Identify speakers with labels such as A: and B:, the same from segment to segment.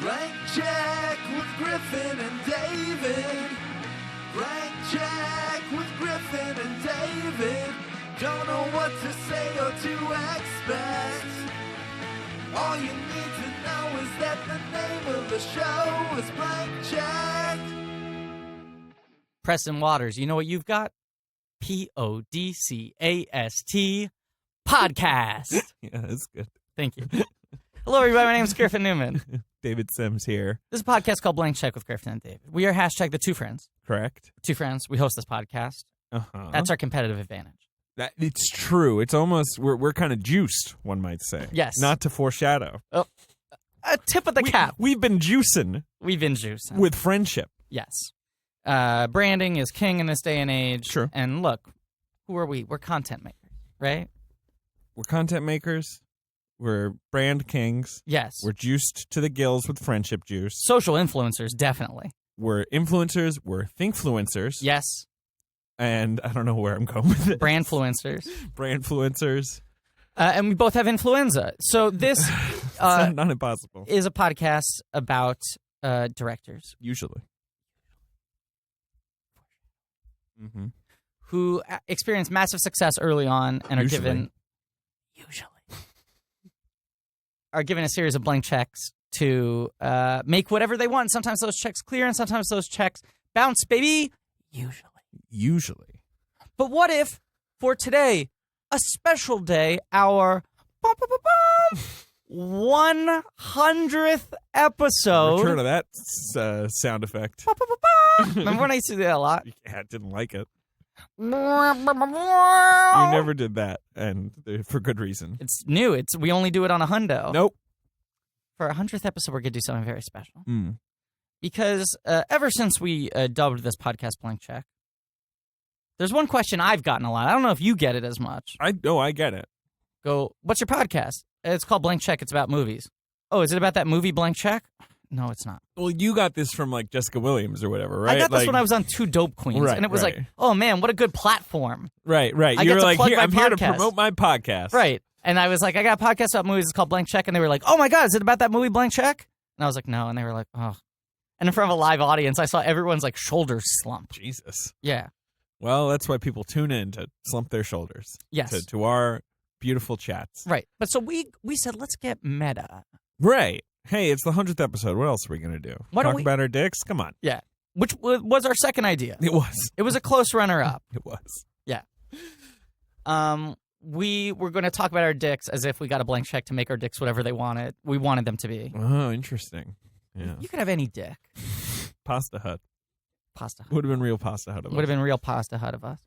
A: Blank check with Griffin and David. Blank check with Griffin and David. Don't know what to say or to expect. All you need to know is that the name of the show is Blank Check.
B: Preston Waters, you know what you've got? Podcast. Podcast.
C: Yeah, that's good.
B: Thank you. Hello, everybody. My name is Griffin Newman.
C: David Sims here.
B: This is a podcast called Blank Check with Griffin and David. We are hashtag the two friends.
C: Correct.
B: Two friends. We host this podcast.
C: Uh-huh.
B: That's our competitive advantage.
C: It's true. It's almost, we're kind of juiced, one might say.
B: Yes.
C: Not to foreshadow.
B: Oh, a tip of the cap.
C: We've been juicing.
B: We've been juicing.
C: With friendship.
B: Yes. Branding is king in this day and age.
C: True.
B: And look, who are we? We're content makers, right?
C: We're content makers. We're brand kings.
B: Yes.
C: We're juiced to the gills with friendship juice.
B: Social influencers, definitely.
C: We're influencers. We're thinkfluencers.
B: Yes.
C: And I don't know where I'm going with it.
B: Brandfluencers.
C: Brandfluencers.
B: And we both have influenza. So this
C: not impossible.
B: Is a podcast about directors.
C: Usually. Mm-hmm.
B: Who experience massive success early on and are given a series of blank checks to make whatever they want. Sometimes those checks clear and sometimes those checks bounce, baby.
C: Usually.
B: But what if, for today, a special day, our 100th episode.
C: Return of that sound effect.
B: Remember when I used to do that a lot?
C: Yeah, I didn't like it.
B: You
C: You never did that, and for good reason.
B: It's new. We only do it on a hundo.
C: Nope.
B: For our 100th episode, we're going to do something very special.
C: Mm.
B: Because ever since we dubbed this podcast Blank Check, there's one question I've gotten a lot. I don't know if you get it as much.
C: I get it.
B: Go, what's your podcast? It's called Blank Check. It's about movies. Oh, is it about that movie Blank Check? No, it's not.
C: Well, you got this from, like, Jessica Williams or whatever, right?
B: I got this when I was on Two Dope Queens.
C: Right,
B: and it was like, oh, man, what a good platform.
C: Right.
B: I
C: You
B: get
C: were
B: to
C: like,
B: plug my
C: I'm here to
B: podcast.
C: promote my podcast.
B: Right. And I was like, I got a podcast about movies. It's called Blank Check. And they were like, oh, my God, is it about that movie Blank Check? And I was like, no. And they were like, oh. And in front of a live audience, I saw everyone's, like, shoulders slump.
C: Jesus.
B: Yeah.
C: Well, that's why people tune in, to slump their shoulders.
B: Yes.
C: To our beautiful chats.
B: Right. But so we said, let's get meta.
C: Right. Hey, it's the 100th episode. What else are we going to do? Talk about our dicks? Come on.
B: Yeah. Which was our second idea.
C: It was.
B: It was a close runner-up.
C: It was.
B: Yeah. We were going to talk about our dicks as if we got a blank check to make our dicks whatever we wanted them to be.
C: Oh, interesting. Yeah.
B: You could have any dick.
C: Pasta Hut.
B: Pasta Hut.
C: Would have been real Pasta Hut of us.
B: Would have been real Pasta Hut of us.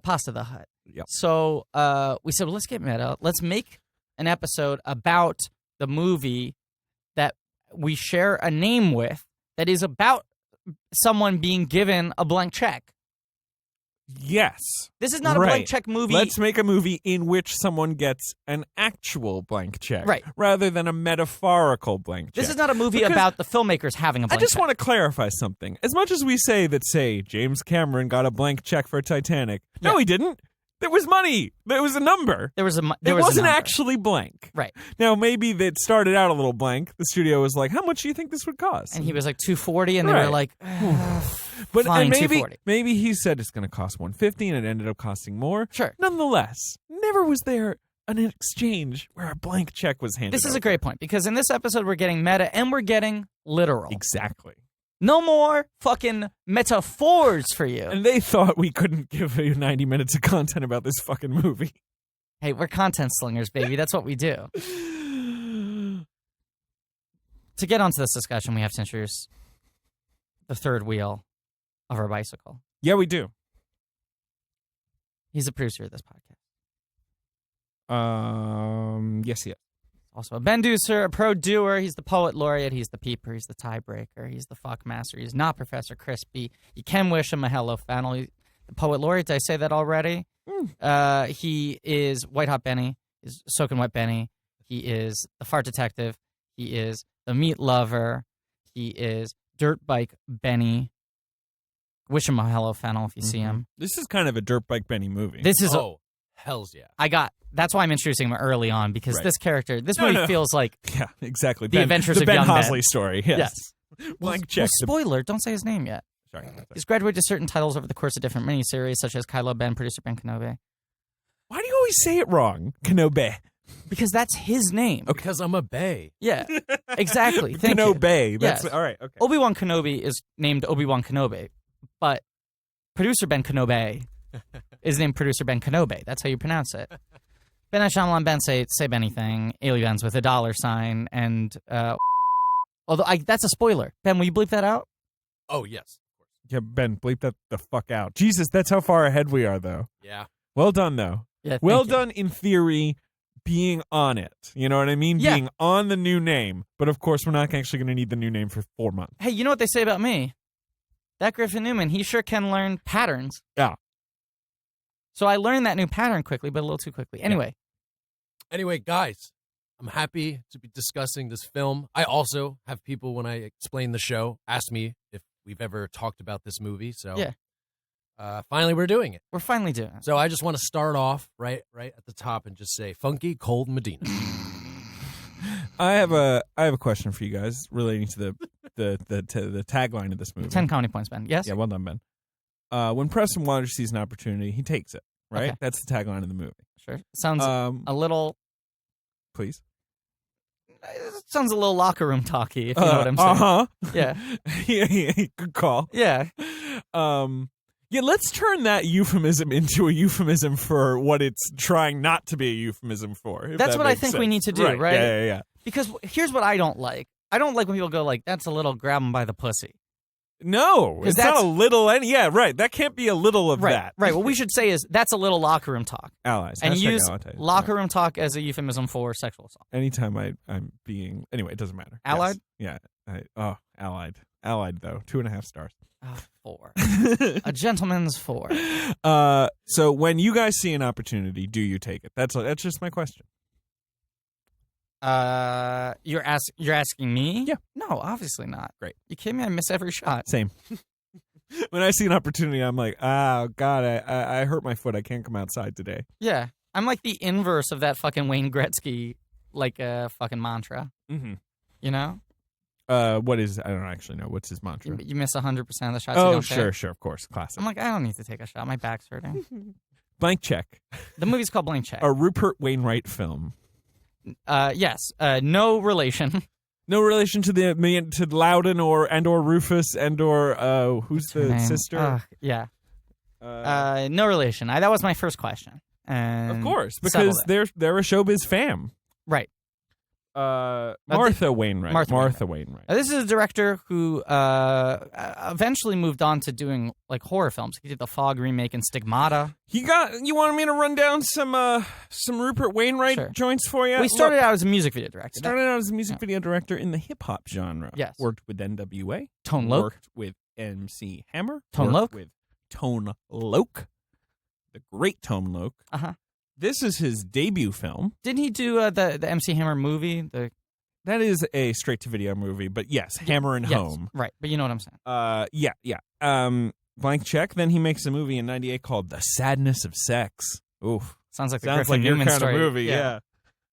B: Pasta the Hut.
C: Yep.
B: So we said, well, let's get meta. Let's make an episode about the movie that we share a name with that is about someone being given a blank check.
C: Yes.
B: This is not a blank check movie.
C: Let's make a movie in which someone gets an actual blank check.
B: Right.
C: Rather than a metaphorical blank check.
B: This is not a movie about the filmmakers having a blank check.
C: I just want to clarify something. As much as we say that, say, James Cameron got a blank check for Titanic. No,
B: Yeah.
C: he didn't. There was money. There was a number.
B: It
C: wasn't actually blank.
B: Right.
C: Now, maybe that started out a little blank. The studio was like, how much do you think this would cost?
B: And he was like $240, and they were like,
C: but
B: fine,
C: maybe,
B: $240.
C: maybe he said it's going to cost $150, and it ended up costing more.
B: Sure.
C: Nonetheless, never was there an exchange where a blank check was handed
B: This is
C: over.
B: a great point, because in this episode, we're getting meta, and we're getting literal.
C: Exactly.
B: No more fucking metaphors for you.
C: And they thought we couldn't give you 90 minutes of content about this fucking movie.
B: Hey, we're content slingers, baby. That's what we do. To get onto this discussion, we have to introduce the third wheel of our bicycle.
C: Yeah, we do.
B: He's the producer of this podcast.
C: Yes.
B: Also a benducer, a pro-doer. He's the poet laureate. He's the peeper. He's the tiebreaker. He's the fuck master. He's not Professor Crispy. You can wish him a hello, Fennel. He's the poet laureate. Did I say that already? He is White Hot Benny. He's Soaking Wet Benny. He is the fart detective. He is the meat lover. He is Dirt Bike Benny. Wish him a hello, Fennel, if you see him.
C: This is kind of a Dirt Bike Benny movie.
B: This is
D: Hells yeah.
B: That's why I'm introducing him early on, because this character, this movie feels like
C: Yeah, exactly.
B: The Adventures
C: the
B: of
C: Ben
B: Young Ben.
C: Hosley story. Yes. Blank check.
B: Well, spoiler, don't say his name yet.
C: Sorry.
B: He's graduated to certain titles over the course of different miniseries, such as Kylo Ben, producer Ben Kenobi.
C: Why do you always say it wrong? Kenobi.
B: Because that's his name.
C: Okay.
D: Because I'm a bae.
B: Yeah, exactly. Thank you.
C: Kenobi. That's
B: Yes.
C: all right. Okay.
B: Obi-Wan Kenobi is named Obi-Wan Kenobi, but producer Ben Kenobi is named producer Ben Kenobi. That's how you pronounce it. Ben and Shyamalan Ben say Bennything, aliens with a $sign, and although that's a spoiler. Ben, will you bleep that out?
D: Oh, yes.
C: Yeah, Ben, bleep that the fuck out. Jesus, that's how far ahead we are, though.
D: Yeah.
C: Well done, though.
B: Yeah.
C: Well
B: thank you.
C: done in theory, being on it. You know what I mean?
B: Yeah.
C: Being on the new name. But of course, we're not actually going to need the new name for 4 months.
B: Hey, you know what they say about me? That Griffin Newman, he sure can learn patterns.
C: Yeah.
B: So I learned that new pattern quickly, but a little too quickly.
D: Anyway, guys, I'm happy to be discussing this film. I also have people, when I explain the show, ask me if we've ever talked about this movie. So
B: Yeah.
D: Finally, we're doing it.
B: We're finally doing it.
D: So I just want to start off right at the top and just say, Funky Cold Medina.
C: I have a question for you guys relating to the tagline of this movie.
B: 10 comedy points, Ben. Yes?
C: Yeah, well done, Ben. When Preston Waters sees an opportunity, he takes it, right?
B: Okay.
C: That's the tagline of the movie.
B: Sure. Sounds a little...
C: Please.
B: It sounds a little locker room talky, if you know what I'm saying.
C: Uh-huh.
B: Yeah.
C: yeah, good call.
B: Yeah.
C: Yeah, let's turn that euphemism into a euphemism for what it's trying not to be a euphemism for.
B: That's
C: that
B: what I
C: makes
B: think
C: sense.
B: we need to do, right?
C: Yeah.
B: Because here's what I don't like. I don't like when people go like, that's a little grab 'em by the pussy.
C: No,
B: 'Cause
C: it's not a little. Yeah, right. That can't be a little of that.
B: Right. What we should say is that's a little locker room talk.
C: Allies.
B: And
C: Hashtag
B: use
C: allies.
B: locker room talk as a euphemism for sexual assault.
C: Anytime I'm being... Anyway, it doesn't matter.
B: Allied?
C: Yes. Yeah. Allied. Allied, though. 2.5 stars.
B: 4. A gentleman's 4.
C: So when you guys see an opportunity, do you take it? That's just my question.
B: You're asking me?
C: Yeah.
B: No, obviously not.
C: Great.
B: You kidding me? I miss every shot.
C: Same. When I see an opportunity, I'm like, oh, God, I hurt my foot. I can't come outside today.
B: Yeah. I'm like the inverse of that fucking Wayne Gretzky, like fucking mantra.
C: Mm-hmm.
B: You know?
C: What is... I don't actually know. What's his mantra?
B: You miss 100% of the shots you don't take.
C: Sure, of course. Classic.
B: I'm like, I don't need to take a shot. My back's hurting.
C: Blank Check.
B: The movie's called Blank Check.
C: A Rupert Wainwright film.
B: Yes. No relation.
C: No relation to Loudon or Rufus or who's the
B: Name?
C: sister?
B: Yeah. No relation. That was my first question.
C: Of course, because they're a showbiz fam.
B: Right.
C: Martha Wainwright. Martha Wainwright.
B: This is a director who eventually moved on to doing like horror films. He did the Fog remake and Stigmata.
C: You wanted me to run down some Rupert Wainwright joints for you?
B: We started out as a music video director.
C: Video director in the hip hop genre.
B: Yes.
C: Worked with NWA.
B: Tone Loc.
C: Worked with MC Hammer.
B: Tone Loc.
C: With Tone Loc. The great Tone Loc.
B: Uh-huh.
C: This is his debut film.
B: Didn't he do the MC Hammer movie?
C: That is a straight-to-video movie, but yes, Hammer and Home.
B: Right, but you know what I'm saying.
C: Yeah. Blank Check, then he makes a movie in 98 called The Sadness of Sex. Oof.
B: Sounds like the
C: Sounds
B: Griffin
C: like your
B: Newman
C: kind
B: story.
C: of movie, yeah.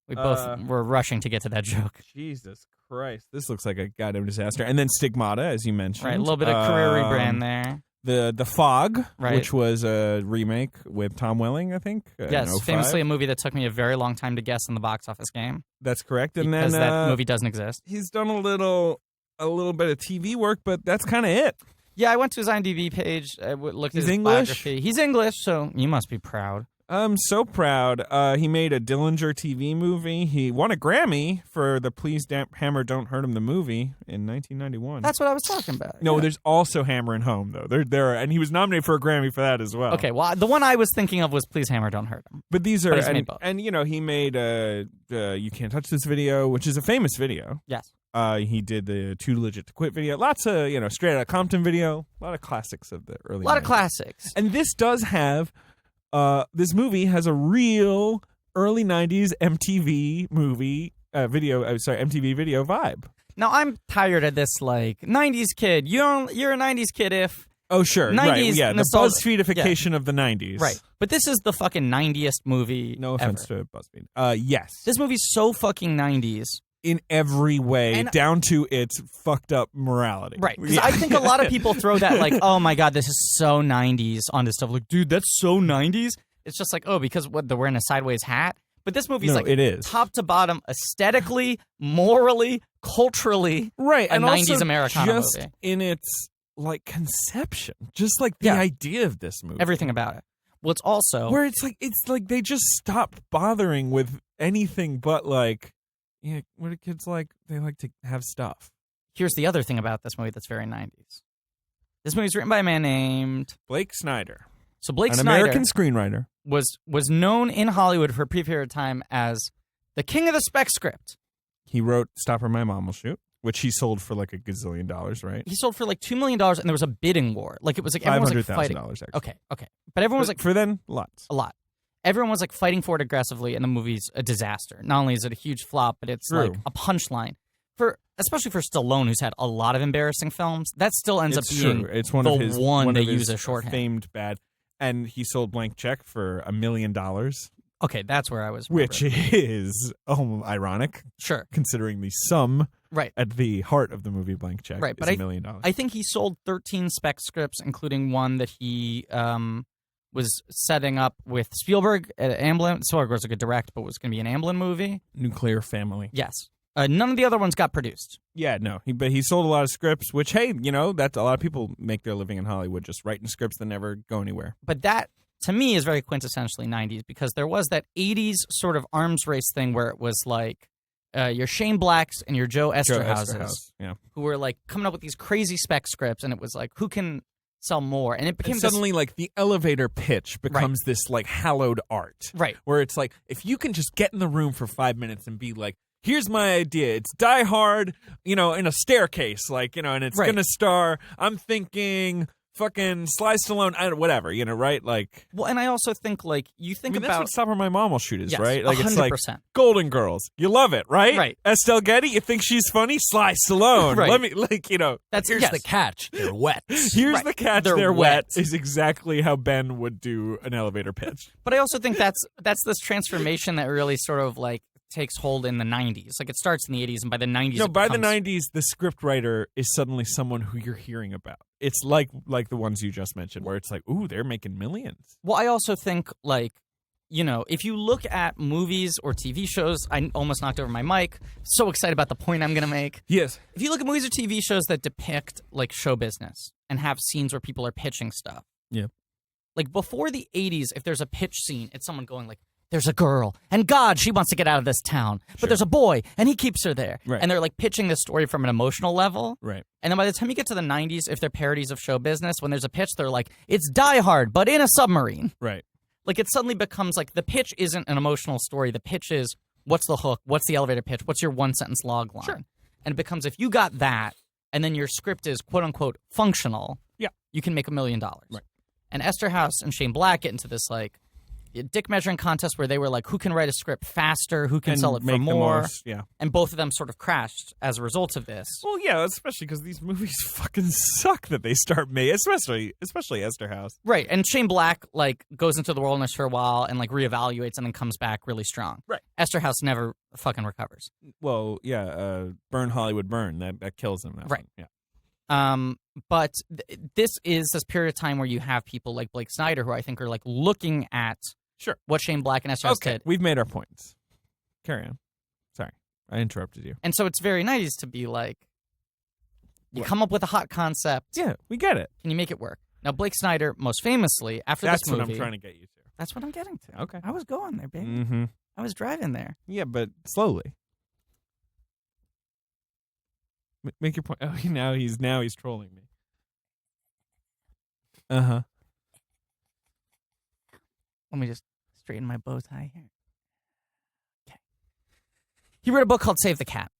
B: We both were rushing to get to that joke.
C: Jesus Christ. This looks like a goddamn disaster. And then Stigmata, as you mentioned.
B: Right, a little bit of career rebrand there.
C: The Fog,
B: right,
C: which was a remake with Tom Welling, I think.
B: Yes, famously a movie that took me a very long time to guess in the box office game.
C: That's correct. And
B: because
C: then
B: that movie doesn't exist.
C: He's done a little bit of TV work, but that's kind of it.
B: Yeah, I went to his IMDb page. I looked at his
C: English?
B: biography. He's English, so you must be proud.
C: I'm so proud. He made a Dillinger TV movie. He won a Grammy for the Please Hammer Don't Hurt Him the movie in 1991.
B: That's what I was talking about.
C: No, there's also Hammer and Home though. And he was nominated for a Grammy for that as well.
B: Okay, well the one I was thinking of was Please Hammer Don't Hurt Him.
C: But these are
B: and
C: you know he made You Can't Touch This video, which is a famous video.
B: Yes.
C: He did the Too Legit to Quit video. Lots of Straight Outta Compton video. A lot of classics of the early.
B: A lot
C: 90s.
B: of classics.
C: And this does have. This movie has a real early 90s MTV movie MTV video vibe.
B: Now, I'm tired of this, like, 90s kid. You're a 90s kid if
C: Oh, sure.
B: 90s
C: right. Yeah, the
B: nostalgia.
C: BuzzFeedification of the 90s.
B: Right. But this is the fucking 90th movie
C: No offense
B: ever.
C: to BuzzFeed. Yes.
B: This movie's so fucking 90s.
C: In every way,
B: And-
C: down to its fucked up morality.
B: Right. Because I think a lot of people throw that like, oh my God, this is so 90s onto stuff. Like, dude, that's so 90s. It's just like, oh, because what, they're wearing a sideways hat? But this movie's
C: No,
B: like
C: it is.
B: top to bottom, aesthetically, morally, culturally,
C: Right.
B: a
C: And
B: 90s
C: also
B: Americana
C: just
B: movie.
C: in its like conception. Just like the
B: Yeah.
C: idea of this movie.
B: Everything about it. Well, it's also
C: Where it's like they just stop bothering with anything but like, yeah, what do kids like? They like to have stuff.
B: here's the other thing about this movie that's very 90s. This movie's written by a man named
C: Blake Snyder.
B: So Blake
C: An
B: Snyder
C: American screenwriter.
B: was known in Hollywood for a brief period of time as the king of the spec script.
C: He wrote Stop or My Mom Will Shoot, which he sold for like $1 gazillion, right?
B: He sold for like $2 million, and there was a bidding war. Like it was like everyone was like fighting.
C: $500,000 actually.
B: Okay, but everyone was like
C: for then, lots.
B: a lot. Everyone was like fighting for it aggressively, and the movie's a disaster. Not only is it a huge flop, but it's
C: True.
B: like a punchline for, especially for Stallone, who's had a lot of embarrassing films. That still ends up being
C: true. It's one
B: the
C: of his
B: one they
C: of his
B: use as shorthand.
C: famed bad. And he sold Blank Check for $1 million,
B: Okay, that's where I was.
C: which is ironic
B: sure,
C: considering the sum
B: right.
C: at the heart of the movie Blank Check
B: Right,
C: is
B: but
C: $1 million.
B: I think he sold 13 spec scripts, including one that he was setting up with Spielberg at Amblin. Spielberg was a good direct, but was going to be an Amblin movie.
C: Nuclear Family.
B: Yes. None of the other ones got produced.
C: Yeah, no. But he sold a lot of scripts, which, hey, that's a lot of people make their living in Hollywood just writing scripts that never go anywhere.
B: But that, to me, is very quintessentially 90s because there was that 80s sort of arms race thing where it was like your Shane Blacks and your Joe Esterhouses
C: Yeah.
B: who were like coming up with these crazy spec scripts, and it was like, who can sell more? And it became
C: And suddenly, like, the elevator pitch becomes this, like, hallowed art.
B: Right.
C: Where it's like, if you can just get in the room for 5 minutes and be like, here's my idea. It's Die Hard, in a staircase, like, and it's
B: Right.
C: going to star, I'm thinking, fucking Sly Stallone, whatever, right? Like,
B: Well, and I also think, like, you think
C: that's
B: about...
C: what Stop or My Mom Will Shoot is,
B: Yes,
C: right? Like, it's like
B: 100%.
C: Golden Girls. You love it, right?
B: Right.
C: Estelle Getty, you think she's funny? Sly Stallone.
B: Right.
C: Let me, like,
B: That's
D: Here's
B: yes.
D: the catch. They're wet.
C: here's
B: Right.
C: the catch,
B: They're
C: wet,
B: wet.
C: is exactly how Ben would do an elevator pitch.
B: But I also think that's this transformation that really sort of like takes hold in the 90s. Like it starts in the 80s, and by the 90s,
C: No,
B: it
C: by the
B: becomes-
C: 90s, the scriptwriter is suddenly someone who you're hearing about. It's like the ones you just mentioned, where it's like, ooh, they're making millions.
B: Well, I also think like, if you look at movies or TV shows, I almost knocked over my mic. So excited about the point I'm going to make.
C: Yes.
B: If you look at movies or TV shows that depict like show business and have scenes where people are pitching stuff.
C: Yeah.
B: Like before the 80s, if there's a pitch scene, it's someone going like, there's a girl, and God, she wants to get out of this town. But
C: Sure.
B: there's a boy, and he keeps her there.
C: Right.
B: And they're like pitching the story from an emotional level.
C: Right.
B: And then by the time you get to the 90s, if they're parodies of show business, when there's a pitch, they're like, it's Die Hard, but in a submarine.
C: Right.
B: Like it suddenly becomes like the pitch isn't an emotional story. The pitch is what's the hook? What's the elevator pitch? What's your one sentence log line?
C: Sure.
B: And it becomes if you got that and then your script is quote unquote functional,
C: Yeah.
B: you can make $1 million.
C: Right.
B: And Esterhaus and Shane Black get into this like dick measuring contest where they were like, who can write a script faster? Who can
C: And
B: sell it
C: make
B: for
C: the
B: more?
C: most, yeah.
B: And both of them sort of crashed as a result of this.
C: Well, yeah, especially because these movies fucking suck that they start making, especially Esterhaus.
B: Right. And Shane Black like goes into the wilderness for a while and like reevaluates and then comes back really strong.
C: Right.
B: Esterhaus never fucking recovers.
C: Well, yeah, Burn Hollywood Burn, that kills him. That
B: Right.
C: one. Yeah.
B: But this is this period of time where you have people like Blake Snyder who I think are like looking at
C: Sure.
B: what Shane Black and Esterhaus
C: Okay,
B: did.
C: we've made our points. Carry on. Sorry, I interrupted you.
B: And so it's very nice to be like, you
C: What?
B: come up with a hot concept.
C: Yeah, we get it.
B: Can you make it work? Now, Blake Snyder, most famously, after
C: That's
B: this movie.
C: what I'm trying to get you to.
B: That's what I'm getting to.
C: Okay.
B: I was going there, baby.
C: Mm-hmm.
B: I was driving there.
C: Yeah, but slowly. Make your point. Oh, now he's trolling me. Uh-huh.
B: Let me just straighten my bow tie here. Okay. He wrote a book called Save the Cat,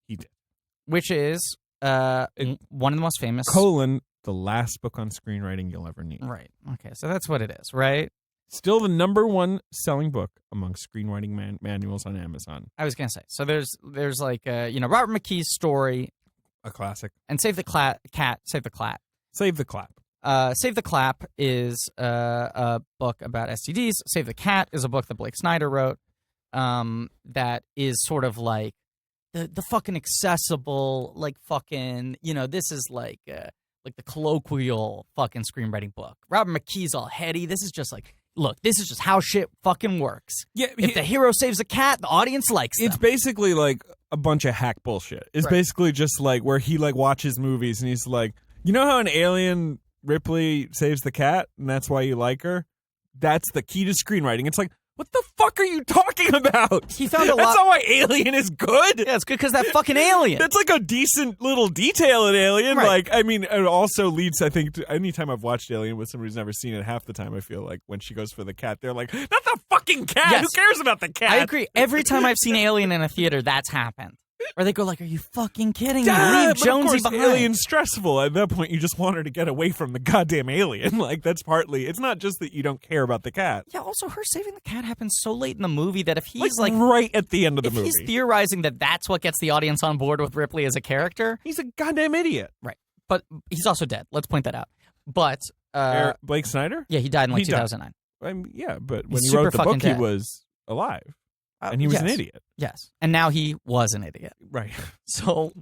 C: He did.
B: which is one of the most famous.
C: The last book on screenwriting you'll ever need.
B: Right. Okay. So that's what it is, right?
C: Still the #1 selling book among screenwriting manuals on Amazon.
B: I was gonna say. So there's like Robert McKee's story
C: A classic.
B: and Save the Cat, Save the Clat.
C: Save the Clap.
B: Save the Clap is a book about STDs. Save the Cat is a book that Blake Snyder wrote that is sort of like the fucking accessible, like fucking, this is like the colloquial fucking screenwriting book. Robert McKee's all heady. This is just like, look, this is just how shit fucking works.
C: Yeah,
B: if the hero saves a cat, the audience likes them.
C: It's basically like a bunch of hack bullshit. It's basically just like where he like watches movies and he's like, you know how in Alien Ripley saves the cat and that's why you like her? That's the key to screenwriting. It's like, what the fuck are you talking about?
B: He found a lot.
C: That's not why Alien is good.
B: Yeah, it's good because that fucking alien.
C: That's like a decent little detail in Alien.
B: Right.
C: Like, I mean, it also leads, I think, to anytime I've watched Alien with somebody who's never seen it, half the time I feel like when she goes for the cat, they're like, not the fucking cat.
B: Yes.
C: Who cares about the cat?
B: I agree. Every time I've seen Alien in a theater, that's happened. Or they go like, are you fucking kidding me?
C: Yeah,
B: Leave
C: but
B: Jonesy
C: of course,
B: behind.
C: Alien's stressful. At that point, you just want her to get away from the goddamn alien. Like, that's partly, it's not just that you don't care about the cat.
B: Yeah, also her saving the cat happens so late in the movie that if he's like
C: right at the end of the
B: if
C: movie.
B: he's theorizing that that's what gets the audience on board with Ripley as a character.
C: He's a goddamn idiot.
B: Right. But he's also dead. Let's point that out. But
C: Blake Snyder?
B: yeah, he died in like
C: He died.
B: 2009.
C: Yeah, but when
B: He's
C: he wrote
B: super
C: the book,
B: fucking
C: he
B: dead.
C: was alive. And he was an
B: yes.
C: idiot.
B: Yes. And now he was an idiot.
C: Right.
B: So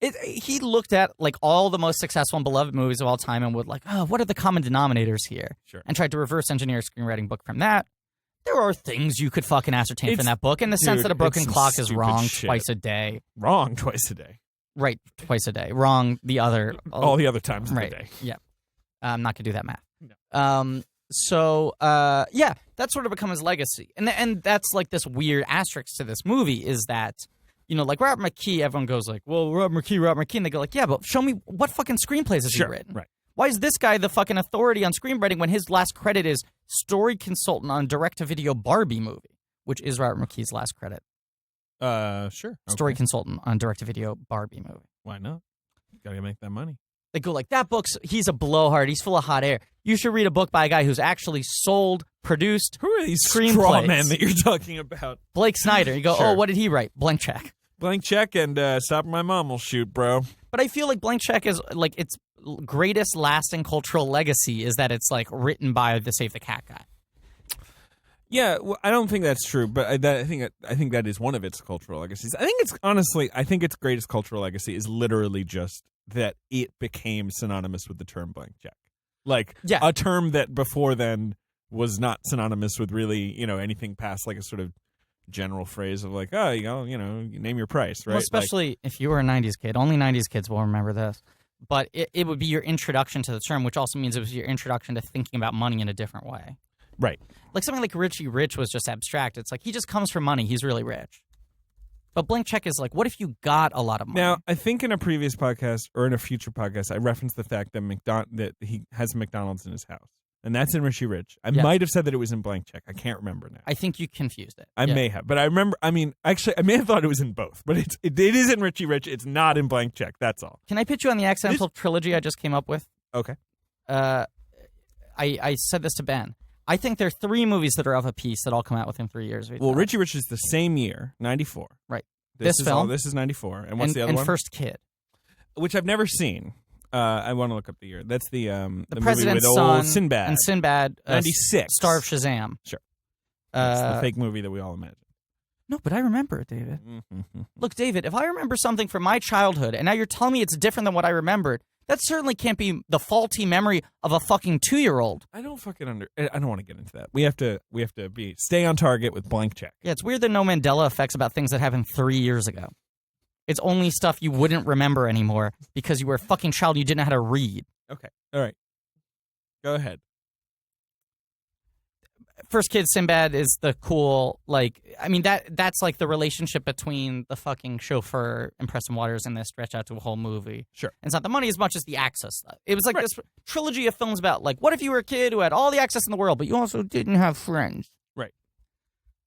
B: he looked at like all the most successful and beloved movies of all time and would like, oh, what are the common denominators here?
C: Sure.
B: And tried to reverse engineer a screenwriting book from that. There are things you could fucking ascertain from that book in the sense that a broken
C: it's some
B: clock is
C: stupid
B: wrong
C: shit.
B: twice a day.
C: Wrong twice a day.
B: Right, twice a day. Wrong the other.
C: All the other times of
B: right.
C: the day.
B: Yeah. I'm not going to do that math.
C: No.
B: So, yeah, that's sort of become his legacy. And that's like this weird asterisk to this movie is that, like Robert McKee, everyone goes like, well, Robert McKee. And they go like, yeah, but show me what fucking screenplays has he written?
C: Right.
B: Why is this guy the fucking authority on screenwriting when his last credit is story consultant on direct-to-video Barbie movie, which is Robert McKee's last credit.
C: Sure.
B: Story consultant on direct-to-video Barbie movie.
C: Why not? Gotta make that money.
B: They go like, that book's, he's a blowhard. He's full of hot air. You should read a book by a guy who's actually sold, produced
C: Who are these
B: screenplays.
C: straw men that you're talking about?
B: Blake Snyder. You go,
C: Sure.
B: oh, what did he write? Blank Check.
C: Blank Check and Stop My Mom Will Shoot, bro.
B: But I feel like Blank Check is like its greatest lasting cultural legacy is that it's like written by the Save the Cat guy.
C: Yeah, well, I don't think that's true, but I think that is one of its cultural legacies. I think its greatest cultural legacy is literally just that it became synonymous with the term blank check. Like, a term that before then was not synonymous with really, anything past like a sort of general phrase of like, oh, you name your price, right?
B: Well, especially if you were a 90s kid. Only 90s kids will remember this. But it would be your introduction to the term, which also means it was your introduction to thinking about money in a different way.
C: Right.
B: Like something like Richie Rich was just abstract. It's like he just comes from money. He's really rich. But Blank Check is like, what if you got a lot of money?
C: Now, I think in a previous podcast or in a future podcast, I referenced the fact that that he has McDonald's in his house. And that's in Richie Rich. I might have said that it was in Blank Check. I can't remember now.
B: I think you confused it.
C: I may have. But I remember, actually, I may have thought it was in both. But it is in Richie Rich. It's not in Blank Check. That's all.
B: Can I pitch you on the accidental trilogy I just came up with?
C: Okay.
B: I said this to Ben. I think there are 3 movies that are of a piece that all come out within 3 years.
C: Well, Richie Rich is the same year, 94.
B: Right.
C: This
B: film.
C: This is 94. And what's the other
B: one?
C: one?
B: And First Kid.
C: Which I've never seen. I want to look up the year. That's the movie
B: President's
C: with
B: Son
C: old Sinbad.
B: And Sinbad.
C: 96.
B: Star of Shazam.
C: Sure. It's the fake movie that we all imagine.
B: No, but I remember it, David.
C: Mm-hmm.
B: Look, David, if I remember something from my childhood and now you're telling me it's different than what I remembered, that certainly can't be the faulty memory of a fucking 2-year-old.
C: I don't fucking I don't want to get into that. We have to stay on target with Blank Check.
B: Yeah, it's weird that no Mandela effects about things that happened 3 years ago. It's only stuff you wouldn't remember anymore because you were a fucking child and you didn't know how to read.
C: Okay. All right. Go ahead.
B: First Kid, Sinbad is the cool, that's like the relationship between the fucking chauffeur and Preston Waters and this stretch out to a whole movie.
C: Sure.
B: And it's not the money as much as the access stuff. It was like this trilogy of films about, like, what if you were a kid who had all the access in the world, but you also didn't have friends?
C: Right.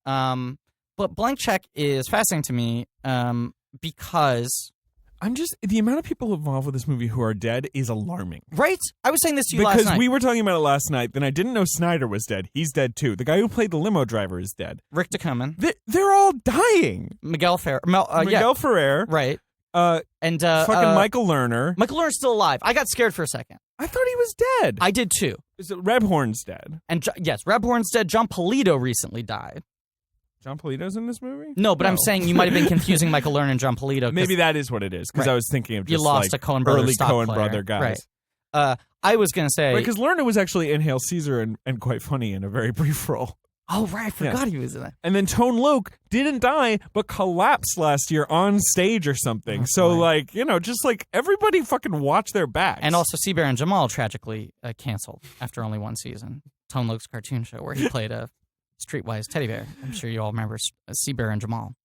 B: But Blank Check is fascinating to me because...
C: the amount of people involved with this movie who are dead is alarming.
B: Right? I was saying this to you last night.
C: Because we were talking about it last night, then I didn't know Snyder was dead. He's dead too. The guy who played the limo driver is dead.
B: Rick DeComan.
C: They're all dying.
B: Miguel Ferrer.
C: Miguel Ferrer.
B: Right. And
C: fucking Michael Lerner.
B: Michael Lerner's still alive. I got scared for a second.
C: I thought he was dead.
B: I did too.
C: Is it Rebhorn's dead?
B: And yes, Rebhorn's dead. John Polito recently died.
C: John Polito's in this movie?
B: No, but I'm saying you might have been confusing Michael Lerner and John Polito.
C: Maybe that is what it is, because
B: Right.
C: I was thinking of just
B: You lost
C: like
B: a Coen Brothers
C: early
B: stock
C: Coen
B: player.
C: brother guys.
B: Right. I was going to say...
C: Because Lerner was actually in Hail Caesar and quite funny in a very brief role.
B: Oh, right. I forgot he was in that.
C: And then Tone Loc didn't die, but collapsed last year on stage or something. So,
B: boy.
C: like, just like everybody fucking watch their backs.
B: And also Seabear and Jamal tragically canceled after only one season. Tone Loc's cartoon show where he played a streetwise teddy bear. I'm sure you all remember Seabear and Jamal.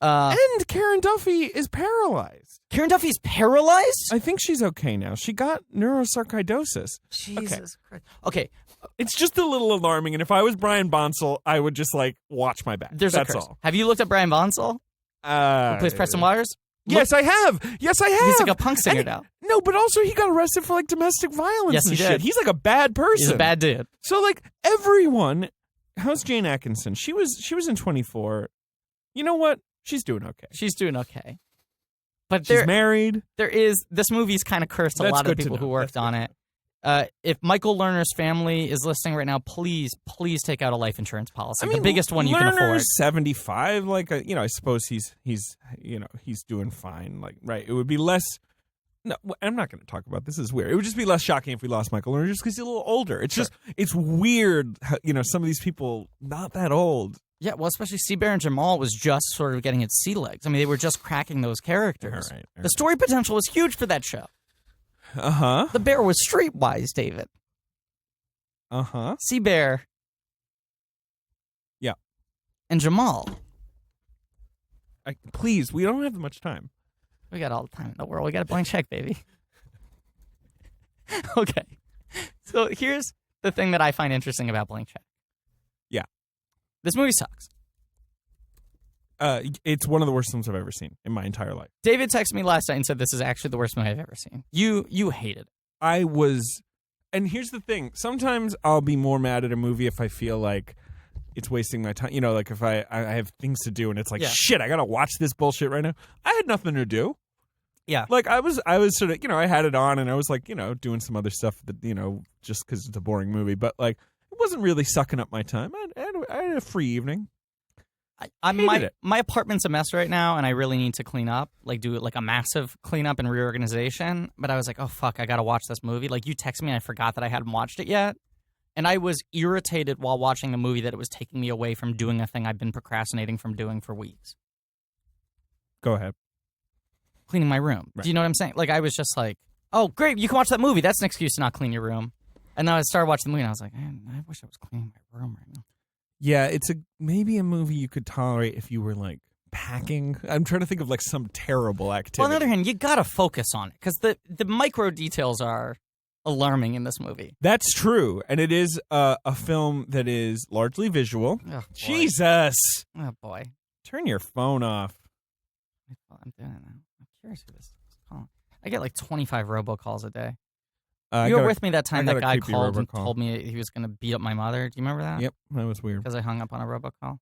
C: And Karen Duffy is paralyzed.
B: Karen Duffy's paralyzed?
C: I think she's okay now. She got neurosarcoidosis.
B: Jesus Christ. Okay.
C: It's just a little alarming, and if I was Brian Bonsall, I would just, like, watch my back.
B: That's
C: a curse.
B: all. Have you looked at Brian Bonsall? Who plays Preston Waters?
C: Yes, I have. Yes, I have.
B: He's like a punk singer now.
C: No, but also he got arrested for, like, domestic violence
B: Yes,
C: and
B: he
C: shit.
B: did.
C: He's like a bad person.
B: He's a bad dude.
C: So, like, everyone... How's Jane Atkinson? She was in 24. You know what? She's doing okay.
B: She's doing okay. But
C: She's married.
B: This movie's kind of cursed a
C: That's
B: lot of
C: good to
B: people
C: know.
B: who worked on it. If Michael Lerner's family is listening right now, please take out a life insurance policy. The biggest one you can afford.
C: Lerner's 75. Like, I suppose he's doing fine. Like, right. It would be less. No, I'm not going to talk about this. This is weird. It would just be less shocking if we lost Michael Lerner just because he's a little older. It's just, it's weird. How, some of these people not that old.
B: Yeah, well, especially Seabear and Jamal was just sort of getting its sea legs. I mean, they were just cracking those characters.
C: All right.
B: The story potential was huge for that show.
C: Uh-huh.
B: The bear was streetwise, David.
C: Uh-huh.
B: Seabear.
C: Yeah.
B: And Jamal.
C: Please, we don't have much time.
B: We got all the time in the world. We got a blank check, baby. Okay. So here's the thing that I find interesting about Blank Check.
C: Yeah.
B: This movie sucks.
C: It's one of the worst films I've ever seen in my entire life.
B: David texted me last night and said this is actually the worst movie I've ever seen. You hated it.
C: And here's the thing. Sometimes I'll be more mad at a movie if I feel like it's wasting my time. Like if I have things to do and it's like, shit, I got to watch this bullshit right now. I had nothing to do.
B: Yeah.
C: Like I was sort of, I had it on and I was like, doing some other stuff that, just because it's a boring movie. But like, it wasn't really sucking up my time. I had a free evening.
B: My apartment's a mess right now, and I really need to clean up, like do like a massive cleanup and reorganization. But I was like, oh fuck, I gotta watch this movie. Like you texted me, and I forgot that I hadn't watched it yet, and I was irritated while watching the movie that it was taking me away from doing a thing I've been procrastinating from doing for weeks.
C: Go ahead.
B: Cleaning my room.
C: Right.
B: Do you know what I'm saying? Like I was just like, oh great, you can watch that movie. That's an excuse to not clean your room. And then I started watching the movie, and I was like, man, I wish I was cleaning my room right now.
C: Yeah, it's maybe a movie you could tolerate if you were like packing. I'm trying to think of like some terrible activity.
B: Well, on the other hand, you gotta focus on it because the micro details are alarming in this movie.
C: That's true, and it is a film that is largely visual.
B: Oh,
C: Jesus!
B: Oh boy,
C: Turn your phone off.
B: I'm doing it now. I'm curious who this is calling. I get like 25 robocalls a day.
C: I
B: You were
C: got a-
B: with me that time
C: I got
B: that
C: a
B: guy
C: creepy
B: called and
C: robocall.
B: told me he was going to beat up my mother. Do you remember that?
C: Yep, that was weird.
B: Because I hung up on a robocall.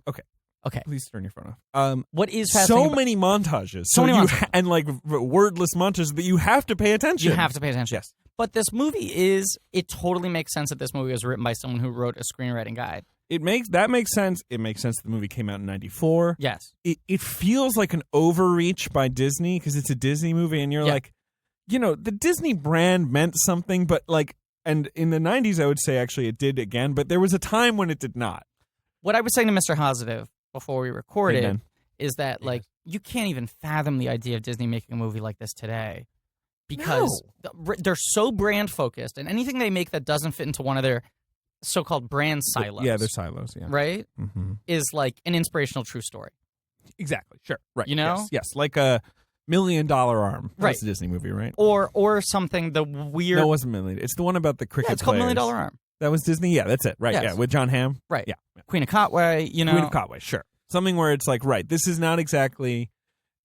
C: Okay.
B: Okay.
C: Please turn your phone off.
B: What is fascinating?
C: So many montages.
B: So many montages.
C: And like wordless montages that you have to pay attention.
B: You have to pay attention.
C: Yes.
B: But this movie it totally makes sense that this movie was written by someone who wrote a screenwriting guide.
C: That makes sense. It makes sense the movie came out in 94.
B: Yes.
C: It feels like an overreach by Disney because it's a Disney movie and you're like, the Disney brand meant something, but like, and in the 90s, I would say actually it did again, but there was a time when it did not.
B: What I was saying to Mr. Hosidiv before we recorded
C: Amen.
B: is that like you can't even fathom the idea of Disney making a movie like this today because they're so brand focused and anything they make that doesn't fit into one of their so-called brand silos.
C: Yeah, they're silos. Yeah.
B: Right?
C: Mm-hmm.
B: Is like an inspirational true story.
C: Exactly. Sure. Right.
B: You know?
C: Yes. Like a $1 Million Arm.
B: Right.
C: That's a Disney movie, right?
B: Or something the weird.
C: No, it wasn't Million. It's the one about the cricket
B: Yeah, it's called $1
C: players.
B: Million Arm.
C: That was Disney? Yeah, that's it. Right.
B: Yes.
C: Yeah, with John Hamm.
B: Right.
C: Yeah.
B: Queen of Cotway,
C: Queen of Cotway, sure. Something where it's like, right, this is not exactly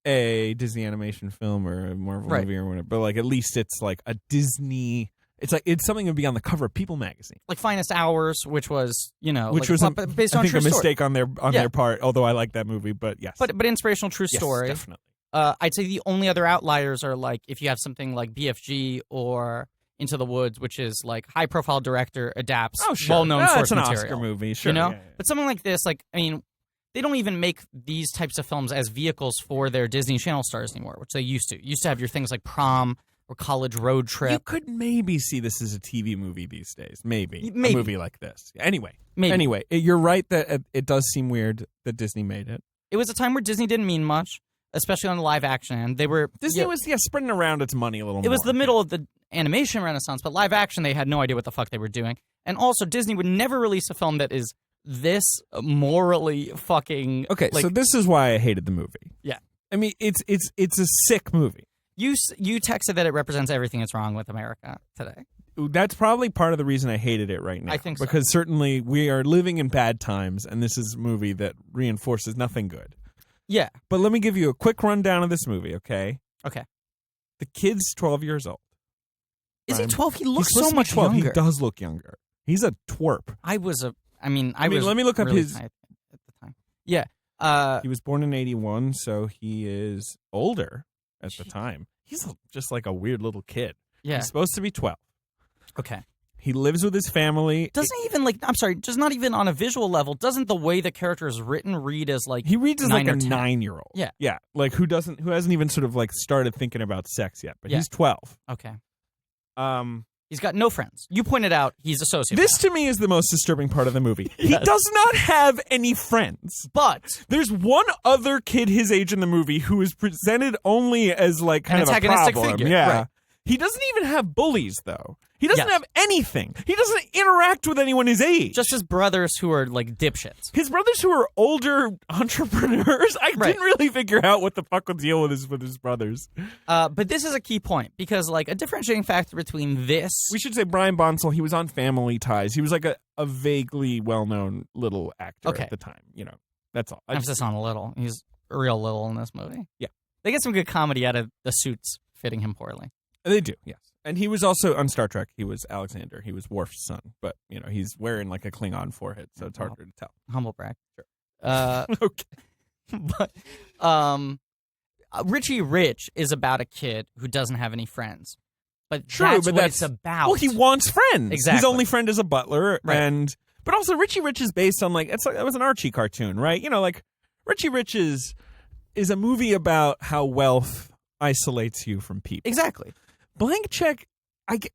C: a Disney animation film or a Marvel movie or whatever, but like at least it's like a Disney. It's like it's something that would be on the cover of People magazine,
B: like Finest Hours, which was
C: which
B: like,
C: was
B: based
C: I
B: on
C: think
B: true
C: a mistake
B: story.
C: on their part. Although I like that movie, but yes,
B: but inspirational true
C: yes,
B: story.
C: definitely.
B: I'd say the only other outliers are like if you have something like BFG or Into the Woods, which is like high-profile director adapts well-known source
C: it's an
B: material.
C: Oscar movie, sure.
B: You know,
C: yeah.
B: but something like this, like I mean, they don't even make these types of films as vehicles for their Disney Channel stars anymore, which they used to. You used to have your things like Prom or College Road Trip.
C: You could maybe see this as a TV movie these days. Maybe.
B: Maybe.
C: A movie like this. Anyway,
B: Maybe.
C: You're right that it does seem weird that Disney made it.
B: It was a time where Disney didn't mean much, especially on the live action end. They were
C: Disney was spreading around its money a little more.
B: It was the middle of the animation renaissance, but live action, they had no idea what the fuck they were doing. And also, Disney would never release a film that is this morally fucking...
C: Okay,
B: like,
C: so this is why I hated the movie.
B: Yeah.
C: I mean, it's a sick movie.
B: You texted that it represents everything that's wrong with America today.
C: That's probably part of the reason I hated it right now.
B: I think so.
C: Because certainly we are living in bad times, and this is a movie that reinforces nothing good.
B: Yeah.
C: But let me give you a quick rundown of this movie, okay?
B: Okay.
C: The kid's 12 years old.
B: Is he 12? He looks
C: He's supposed
B: so
C: to be
B: much
C: 12.
B: younger.
C: He does look younger. He's a twerp.
B: I was...
C: let me look up
B: really
C: his...
B: tight at the time. Yeah.
C: He was born in 81, so he is older at the time. He's just like a weird little kid.
B: Yeah.
C: He's supposed to be 12.
B: Okay.
C: He lives with his family.
B: Doesn't even like... I'm sorry, just not even on a visual level, doesn't the way the character is written read as like...
C: He reads as like a
B: 10?
C: 9-year-old.
B: Yeah.
C: Yeah. Like who hasn't even sort of like started thinking about sex yet, but
B: Yeah.
C: he's 12.
B: Okay.
C: Um,
B: He's got no friends. You pointed out he's a sociopath.
C: This to me is the most disturbing part of the movie.
B: Yes.
C: He does not have any friends.
B: But...
C: There's one other kid his age in the movie who is presented only as like kind
B: An
C: of a
B: antagonistic
C: problem.
B: figure,
C: Yeah.
B: right.
C: He doesn't even have bullies though. He doesn't
B: Yes.
C: have anything. He doesn't interact with anyone his age.
B: Just his brothers who are like dipshits.
C: His brothers who are older entrepreneurs. I
B: Right.
C: didn't really figure out what the fuck the deal with his brothers.
B: But this is a key point because like a differentiating factor between this...
C: We should say Brian Bonsall, he was on Family Ties. He was like a vaguely well-known little actor
B: Okay.
C: at the time. You know, that's all.
B: Emphasis on a little. He's real little in this movie.
C: Yeah.
B: They get some good comedy out of the suits fitting him poorly.
C: They do, yes. And he was also on Star Trek. He was Alexander. He was Worf's son. But, you know, he's wearing like a Klingon forehead, so it's harder to tell.
B: Humble brag.
C: Sure. Okay.
B: But Richie Rich is about a kid who doesn't have any friends. But
C: True,
B: that's
C: but
B: what
C: that's-
B: it's about.
C: Well, he wants friends.
B: Exactly.
C: His only friend is a butler.
B: Right.
C: But also Richie Rich is based on like, it was an Archie cartoon, right? You know, like Richie Rich is a movie about how wealth isolates you from people.
B: Exactly.
C: Blank Check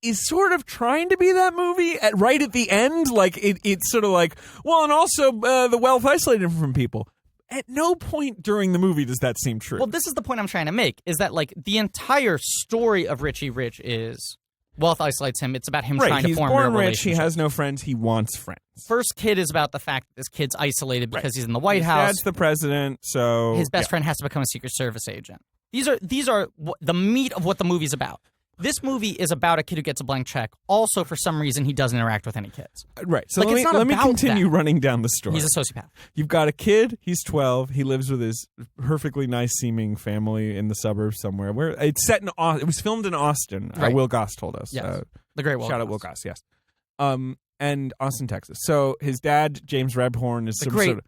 C: is sort of trying to be that movie right at the end. Like it's sort of like, well, and also the wealth isolated him from people. At no point during the movie does that seem true.
B: Well, this is the point I'm trying to make, is that like the entire story of Richie Rich is wealth isolates him. It's about him
C: right,
B: trying to
C: he's
B: form
C: born
B: real
C: rich. He
B: relationships.
C: has no friends. He wants friends.
B: First kid is about the fact that this kid's isolated because he's in the White
C: His
B: House.
C: dad's the president, so
B: His best friend has to become a Secret Service agent. These are the meat of what the movie's about. This movie is about a kid who gets a blank check. Also, for some reason, he doesn't interact with any kids.
C: Right. So
B: Like, it's not
C: let me
B: about
C: continue
B: that.
C: running down the story.
B: He's a sociopath.
C: You've got a kid. He's 12. He lives with his perfectly nice-seeming family in the suburbs somewhere. Where it's set in, it was filmed in Austin.
B: Right.
C: Will Goss told us.
B: Yes. The great Will
C: shout out
B: Goss.
C: Will Goss. Yes. And Austin, Texas. So his dad, James Rebhorn, is
B: The
C: some
B: great-
C: sort of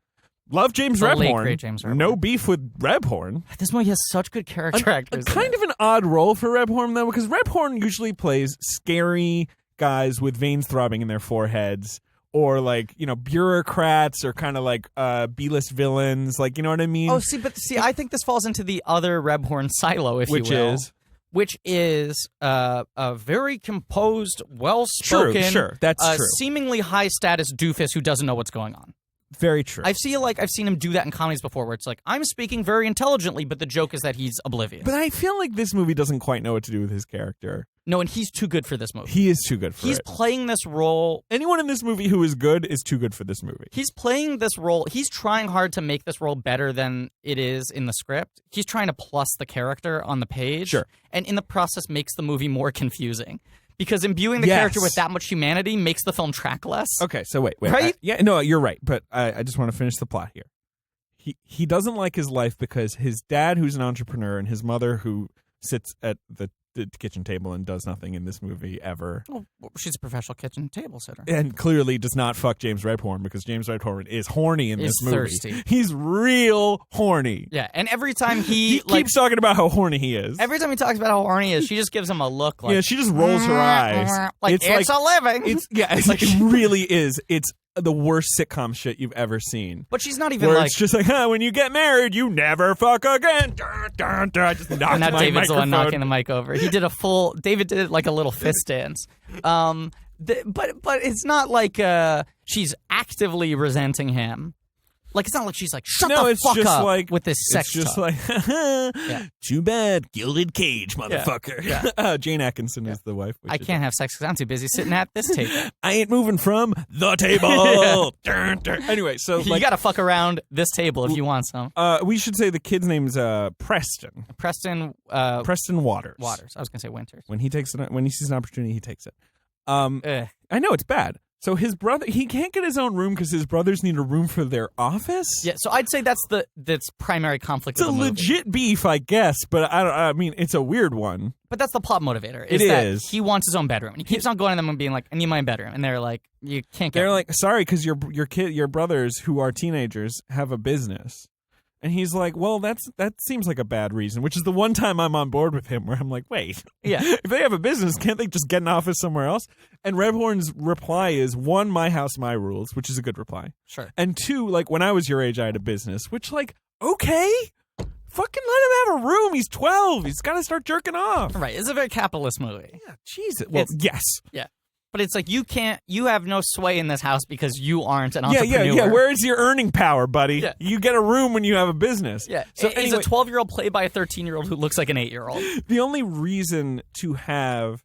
C: love James
B: the late,
C: Rebhorn.
B: great James Rebhorn.
C: No beef with Rebhorn.
B: This movie has such good character actors.
C: Kind of an odd role for Rebhorn, though, because Rebhorn usually plays scary guys with veins throbbing in their foreheads, or like, you know, bureaucrats, or kind of like B-list villains, like, you know what I mean?
B: Oh, see, I think this falls into the other Rebhorn silo, if
C: Which
B: you will.
C: is?
B: Which is a very composed, well-spoken,
C: Sure, that's true.
B: seemingly high-status doofus who doesn't know what's going on.
C: Very true.
B: I've seen him do that in comedies before, where it's like, I'm speaking very intelligently, but the joke is that he's oblivious.
C: But I feel like this movie doesn't quite know what to do with his character.
B: No, and he's too good for this movie.
C: He is too good for
B: He's
C: it.
B: playing this role.
C: Anyone in this movie who is good is too good for this movie.
B: He's playing this role. He's trying hard to make this role better than it is in the script. He's trying to plus the character on the page.
C: Sure.
B: And in the process makes the movie more confusing. Because imbuing the
C: Yes.
B: character with that much humanity makes the film track less.
C: Okay, so wait.
B: Right?
C: No, you're right, but I just want to finish the plot here. He doesn't like his life because his dad, who's an entrepreneur, and his mother, who sits at the the kitchen table and does nothing in this movie ever.
B: Well, she's a professional kitchen table sitter.
C: And clearly does not fuck James Redhorn because James Redhorn is horny in this movie.
B: Thirsty.
C: He's real horny.
B: Yeah, and every time he
C: keeps talking about how horny he is.
B: Every time he talks about how horny he is, she just gives him a look like...
C: Yeah, she just rolls her eyes.
B: Like, it's a living.
C: It really is. It's the worst sitcom shit you've ever seen.
B: But she's not even
C: where
B: like...
C: it's just like, when you get married, you never fuck again. Dun, dun, dun. I just knocked
B: and now
C: my
B: David's the one
C: microphone.
B: knocking the mic over. He did a full... David did like a little fist dance. But it's not like she's actively resenting him. Like, it's not like she's like, shut the fuck up
C: like,
B: with this sex
C: It's just
B: talk.
C: like, too bad, gilded cage, motherfucker.
B: Yeah.
C: Jane Atkinson is the wife.
B: I can't have sex because I'm too busy sitting at this table.
C: I ain't moving from the table. Dun, dun. Anyway, so
B: you got to fuck around this table if you want some.
C: We should say the kid's name's Preston.
B: Preston
C: Waters.
B: I was going to say Winters.
C: When he sees an opportunity, he takes it. I know it's bad. So his brother, he can't get his own room because his brothers need a room for their office.
B: Yeah, so I'd say that's primary conflict.
C: It's
B: of the movie.
C: legit beef, I guess, but I mean, it's a weird one.
B: But that's the plot motivator.
C: It
B: that
C: is.
B: He wants his own bedroom, and he keeps on going to them and being like, "I need my bedroom," and they're like, "You can't get."
C: They're like, "Sorry, because your brothers who are teenagers have a business." And he's like, well, that seems like a bad reason, which is the one time I'm on board with him where I'm like, wait,
B: yeah,
C: if they have a business, can't they just get an office somewhere else? And Redhorn's reply is, one, my house, my rules, which is a good reply.
B: Sure.
C: And two, like, when I was your age, I had a business, which, like, okay, fucking let him have a room. He's 12. He's got to start jerking off.
B: Right. It's a very capitalist movie.
C: Yeah, Jesus. Well, yes.
B: Yeah. But it's like you have no sway in this house because you aren't an entrepreneur.
C: Yeah. Where's your earning power, buddy?
B: Yeah.
C: You get a room when you have a business.
B: Yeah.
C: So
B: He's a 12-year-old played by a 13-year-old who looks like an 8-year-old.
C: The only reason to have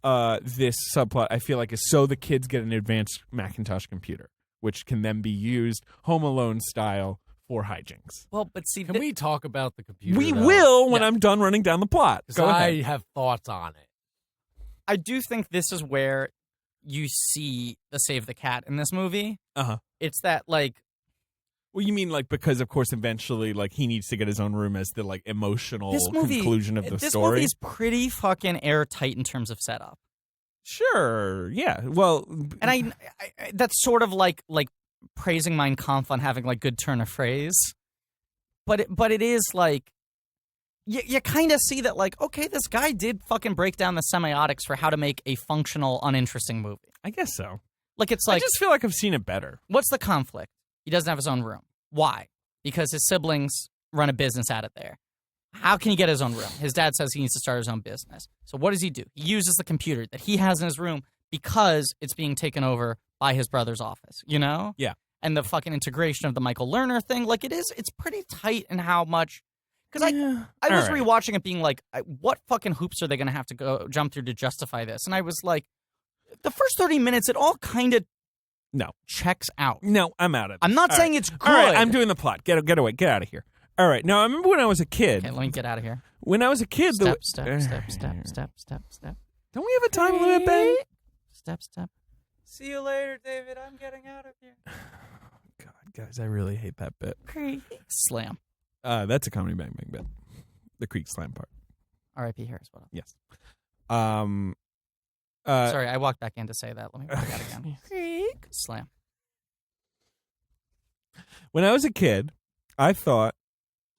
C: this subplot, I feel like, is so the kids get an advanced McIntosh computer, which can then be used Home Alone style for hijinks.
B: Well, but see,
D: Can we talk about the computer?
C: We
D: though?
C: will when I'm done running down the plot. Go
D: I
C: ahead.
D: have thoughts on it.
B: I do think this is where you see the save the cat in this movie.
C: Uh-huh.
B: It's that, like...
C: Well, you mean, like, because, of course, eventually, like, he needs to get his own room as the, like, emotional conclusion of the
B: this
C: story?
B: This movie's pretty fucking airtight in terms of setup.
C: Sure, yeah. Well...
B: And I that's sort of like praising Mein Kampf on having, like, good turn of phrase. But it is, like... You kind of see that, like, okay, this guy did fucking break down the semiotics for how to make a functional, uninteresting movie.
C: I guess so.
B: Like, it's like...
C: I just feel like I've seen it better.
B: What's the conflict? He doesn't have his own room. Why? Because his siblings run a business out of there. How can he get his own room? His dad says he needs to start his own business. So what does he do? He uses the computer that he has in his room because it's being taken over by his brother's office, you know?
C: Yeah.
B: And the fucking integration of the Michael Lerner thing, like, it's pretty tight in how much... Because I was rewatching it being like, what fucking hoops are they going to have to go jump through to justify this? And I was like, the first 30 minutes, it all kind of checks out.
C: No, I'm out of it.
B: I'm not saying it's good.
C: All right, I'm doing the plot. Get away. Get out of here. All right. Now, I remember when I was a kid.
B: Okay, let me get out of here.
C: When I was a kid.
B: Step.
C: Don't we have a time limit, Ben?
B: Step. See you later, David. I'm getting out of here.
C: God, guys, I really hate that bit.
B: Slam.
C: That's a Comedy Bang Bang bit. The Creek Slam part.
B: R.I.P. Harris. What up?
C: Yes.
B: Sorry, I walked back in to say that. Let me work that again. Creek Slam.
C: When I was a kid, I thought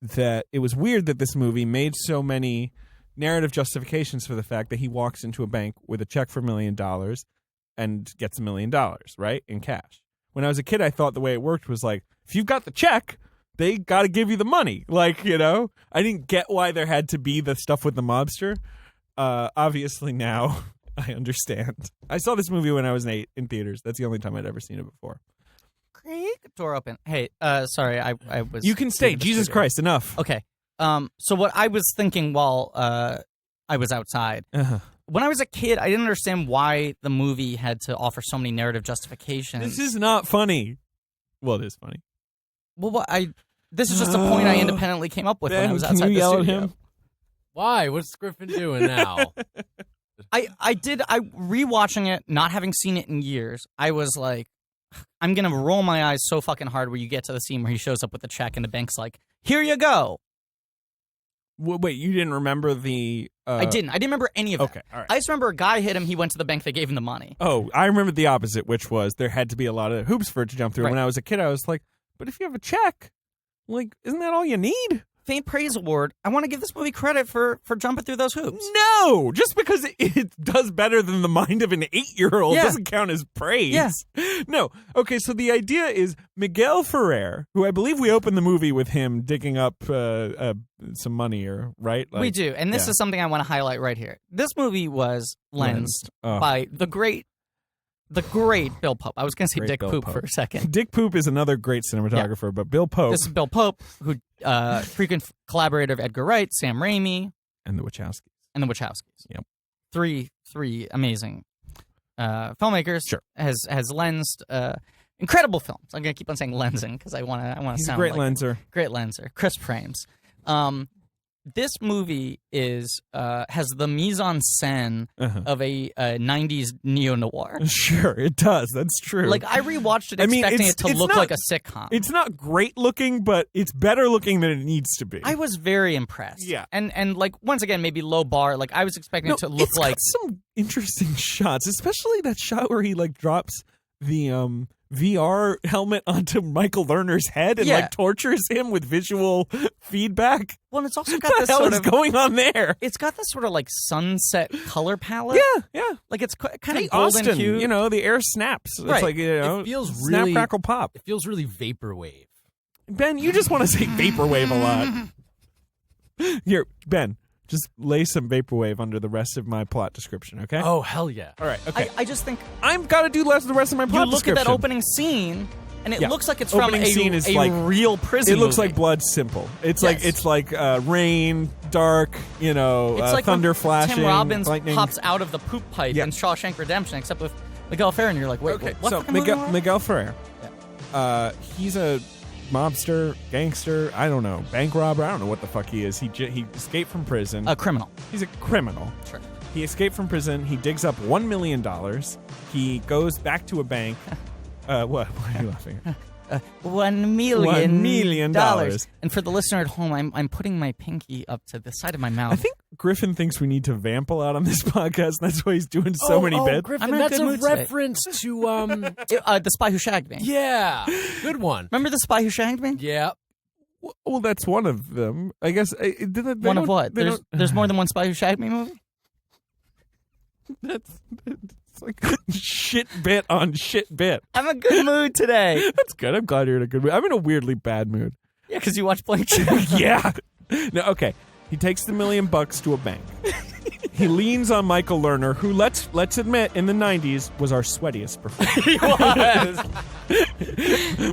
C: that it was weird that this movie made so many narrative justifications for the fact that he walks into a bank with a check for $1 million and gets $1 million, right, in cash. When I was a kid, I thought the way it worked was like, if you've got the check, they got to give you the money. Like, you know, I didn't get why there had to be the stuff with the mobster. Obviously now I understand. I saw this movie when I was 8 in theaters. That's the only time I'd ever seen it before.
B: Door open. Hey, sorry, I was...
C: You can stay. Jesus Christ, enough.
B: Okay. So what I was thinking while I was outside, when I was a kid, I didn't understand why the movie had to offer so many narrative justifications.
C: This is not funny. Well, it is funny.
B: Well, this is just a point I independently came up with when I was outside
C: can you
B: the
C: yell
B: studio.
C: at him?
D: Why? What's Griffin doing now?
B: I rewatching it, not having seen it in years, I was like, I'm going to roll my eyes so fucking hard where you get to the scene where he shows up with the check and the bank's like, here you go.
C: Wait, you didn't remember the...
B: I didn't remember any of it.
C: Okay, all right.
B: I just remember a guy hit him, he went to the bank, they gave him the money.
C: Oh, I remember the opposite, which was there had to be a lot of hoops for it to jump through.
B: Right.
C: When I was a kid, I was like, but if you have a check, like, isn't that all you need?
B: Faint Praise Award. I want to give this movie credit for jumping through those hoops.
C: No! Just because it does better than the mind of an 8-year-old doesn't count as praise.
B: Yeah.
C: No. Okay, so the idea is Miguel Ferrer, who I believe we opened the movie with him digging up some money, right?
B: We do, and this is something I want to highlight right here. This movie was lensed by the great Bill Pope. I was going to say Dick Poop for a second.
C: Dick Poop is another great cinematographer, but Bill Pope.
B: This is Bill Pope, who frequent collaborator of Edgar Wright, Sam Raimi,
C: and the Wachowskis.
B: Yep. Three amazing filmmakers.
C: Sure.
B: Has lensed incredible films. I'm going to keep on saying lensing because I want to
C: He's
B: sound
C: a great
B: like
C: lenser.
B: Great lenser. Crisp frames. This movie has the mise en scène of a 90s neo-noir.
C: Sure, it does. That's true.
B: Like, I rewatched it expecting it to look like a sitcom.
C: It's not great looking, but it's better looking than it needs to be.
B: I was very impressed.
C: Yeah.
B: And like, once again, maybe low bar. Like, I was expecting it to look
C: it's
B: like...
C: got some interesting shots, especially that shot where he, like, drops the VR helmet onto Michael Lerner's head and like tortures him with visual feedback.
B: Well, and it's also got this
C: what the
B: sort
C: hell
B: of
C: is going on there.
B: It's got this sort of like sunset color palette.
C: Yeah.
B: Like it's kind
C: Hey,
B: of golden
C: Austin,
B: hue.
C: you know, the air snaps. It's
B: Right.
C: like, you know,
D: It feels
C: snap,
D: really
C: crackle, pop.
D: It feels really vaporwave.
C: Ben, you just want to say vaporwave a lot. Here, Ben, just lay some vaporwave under the rest of my plot description, okay?
D: Oh, hell yeah.
C: All right, okay.
B: I just think
C: I've got to do the rest of my
B: you
C: plot
B: look
C: description.
B: at that opening scene, and it looks like it's from
C: Opening scene is
B: a
C: like,
B: real prison
C: It looks
B: movie.
C: like Blood Simple. It's
B: Yes.
C: like rain, dark, you know,
B: It's like
C: thunder
B: when
C: flashing,
B: Tim Robbins
C: lightning.
B: pops out of the poop pipe in Shawshank Redemption, except with Miguel Ferrer, and you're like, wait,
C: Okay,
B: what
C: so
B: fucking movie am I?
C: Miguel Ferrer. He's a mobster, gangster, I don't know, bank robber. I don't know what the fuck he is. He escaped from prison.
B: A criminal.
C: He's a criminal.
B: Sure.
C: He escaped from prison. He digs up $1 million. He goes back to a bank. What are you laughing at?
B: $1 million.
C: $1 million.
B: And for the listener at home, I'm putting my pinky up to the side of my mouth.
C: I think Griffin thinks we need to vamp a lot on this podcast. That's why he's doing so many bits.
D: Griffin,
B: I'm in a
D: that's
B: good
D: a
B: mood today.
D: reference to
B: The Spy Who Shagged Me.
D: yeah, good one.
B: Remember The Spy Who Shagged Me?
D: Yeah.
C: Well, that's one of them. I guess.
B: One of what? There's more than one Spy Who Shagged Me movie?
C: It's like shit bit on shit bit.
B: I'm in a good mood today.
C: That's good. I'm glad you're in a good mood. I'm in a weirdly bad mood.
B: Yeah, because you watch Blank Check.
C: Yeah. No, okay. He takes the $1 million to a bank. He leans on Michael Lerner, who let's admit in the 90s was our sweatiest performer.
B: He was.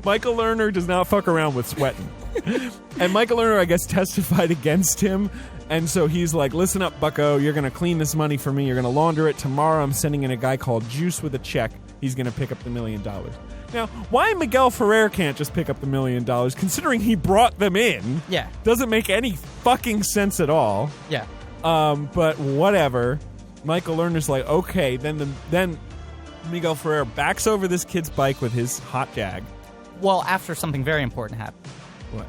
C: Michael Lerner does not fuck around with sweating. And Michael Lerner, I guess, testified against him. And so he's like, listen up, bucko. You're going to clean this money for me. You're going to launder it. Tomorrow I'm sending in a guy called Juice with a check. He's going to pick up the $1 million. Now, why Miguel Ferrer can't just pick up the $1 million, considering he brought them in,
B: Yeah.
C: doesn't make any fucking sense at all.
B: Yeah.
C: But whatever. Michael Lerner's like, okay. Then Miguel Ferrer backs over this kid's bike with his hot Jag.
B: Well, after something very important happened.
C: What?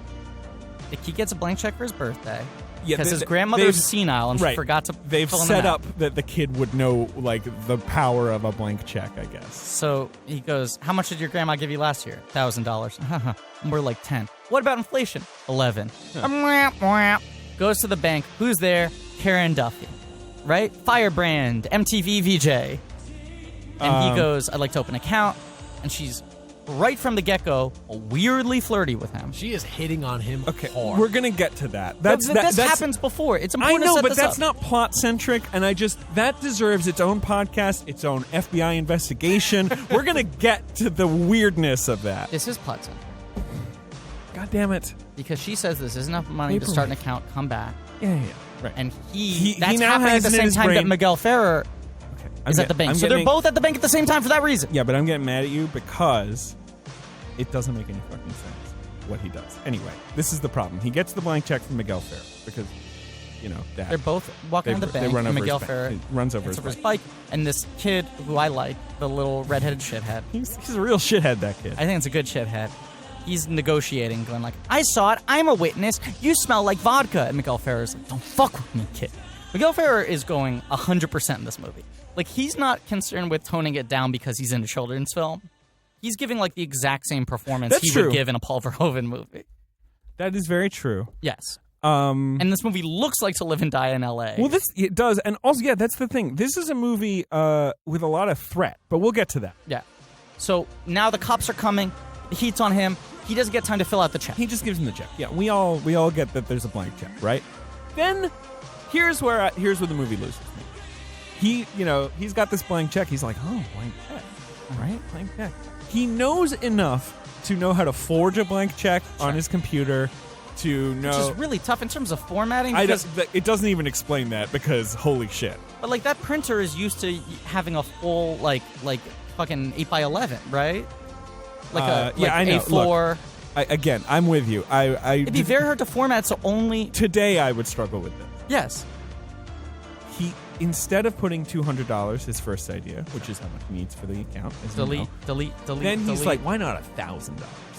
B: He gets a blank check for his birthday.
C: Yeah,
B: Because his
C: they've-
B: grandmother's senile and she
C: right.
B: forgot to
C: They've
B: fill in
C: set
B: the
C: up that the kid would know, like, the power of a blank check, I guess.
B: So he goes, how much did your grandma give you last year? $1,000. We're like 10. What about inflation? 11. Goes to the bank. Who's there? Karen Duffy. Right? Firebrand, MTV VJ. And he goes, I'd like to open an account. And she's, right from the get-go, weirdly flirty with him.
D: She is hitting on him
C: Okay,
D: hard.
C: we're gonna get to that.
B: This happens before. It's
C: I
B: important to
C: know,
B: set
C: but
B: this
C: that's
B: up.
C: not plot-centric, and that deserves its own podcast, its own FBI investigation. We're gonna get to the weirdness of that.
B: This is plot center.
C: God damn it.
B: Because she says this is enough money to start an account, come back.
C: Yeah. Right.
B: And
C: He
B: that's
C: now
B: happening at
C: has
B: the
C: it in
B: same
C: his
B: time that
C: brain-
B: Miguel Ferrer
C: I'm
B: is at the bank.
C: I'm
B: So they're
C: getting-
B: both at the bank at the same time for that reason.
C: Yeah, but I'm getting mad at you because it doesn't make any fucking sense what he does. Anyway, this is the problem. He gets the blank check from Miguel Ferrer because, you know, Dad.
B: They're both walking on the
C: They
B: bank,
C: run
B: and
C: over
B: Miguel
C: his
B: Ferrer
C: bike. He runs over
B: gets
C: his
B: over his bike, and this kid who I like, the little redheaded shithead.
C: He's a real shithead, that kid.
B: I think it's a good shithead. he's negotiating, going like, I saw it, I'm a witness, you smell like vodka. And Miguel Ferrer's like, don't fuck with me, kid. Miguel Ferrer is going 100% in this movie. Like, he's not concerned with toning it down because he's in a children's film. He's giving, like, the exact same performance would give in a Paul Verhoeven movie.
C: That is very true.
B: Yes. And this movie looks like To Live and Die in L.A.
C: Well, it does. And also, yeah, that's the thing. This is a movie with a lot of threat, but we'll get to that.
B: Yeah. So now the cops are coming. The heat's on him. He doesn't get time to fill out the check.
C: He just gives him the check. Yeah, we all get that there's a blank check, right? Then here's where the movie loses me. He's got this blank check. He's like, oh, blank check, right? Blank check. He knows enough to know how to forge a blank check on his computer. To know,
B: which is really tough in terms of formatting.
C: It doesn't even explain that because holy shit.
B: But like that printer is used to having a full like fucking 8x11, right?
C: I know.
B: A4.
C: Look, I'm with you.
B: It'd be very hard to format. So only
C: today I would struggle with this.
B: Yes.
C: He instead of putting $200, his first idea, which is how much he needs for the account,
B: delete.
C: Then he's like, why not $1,000?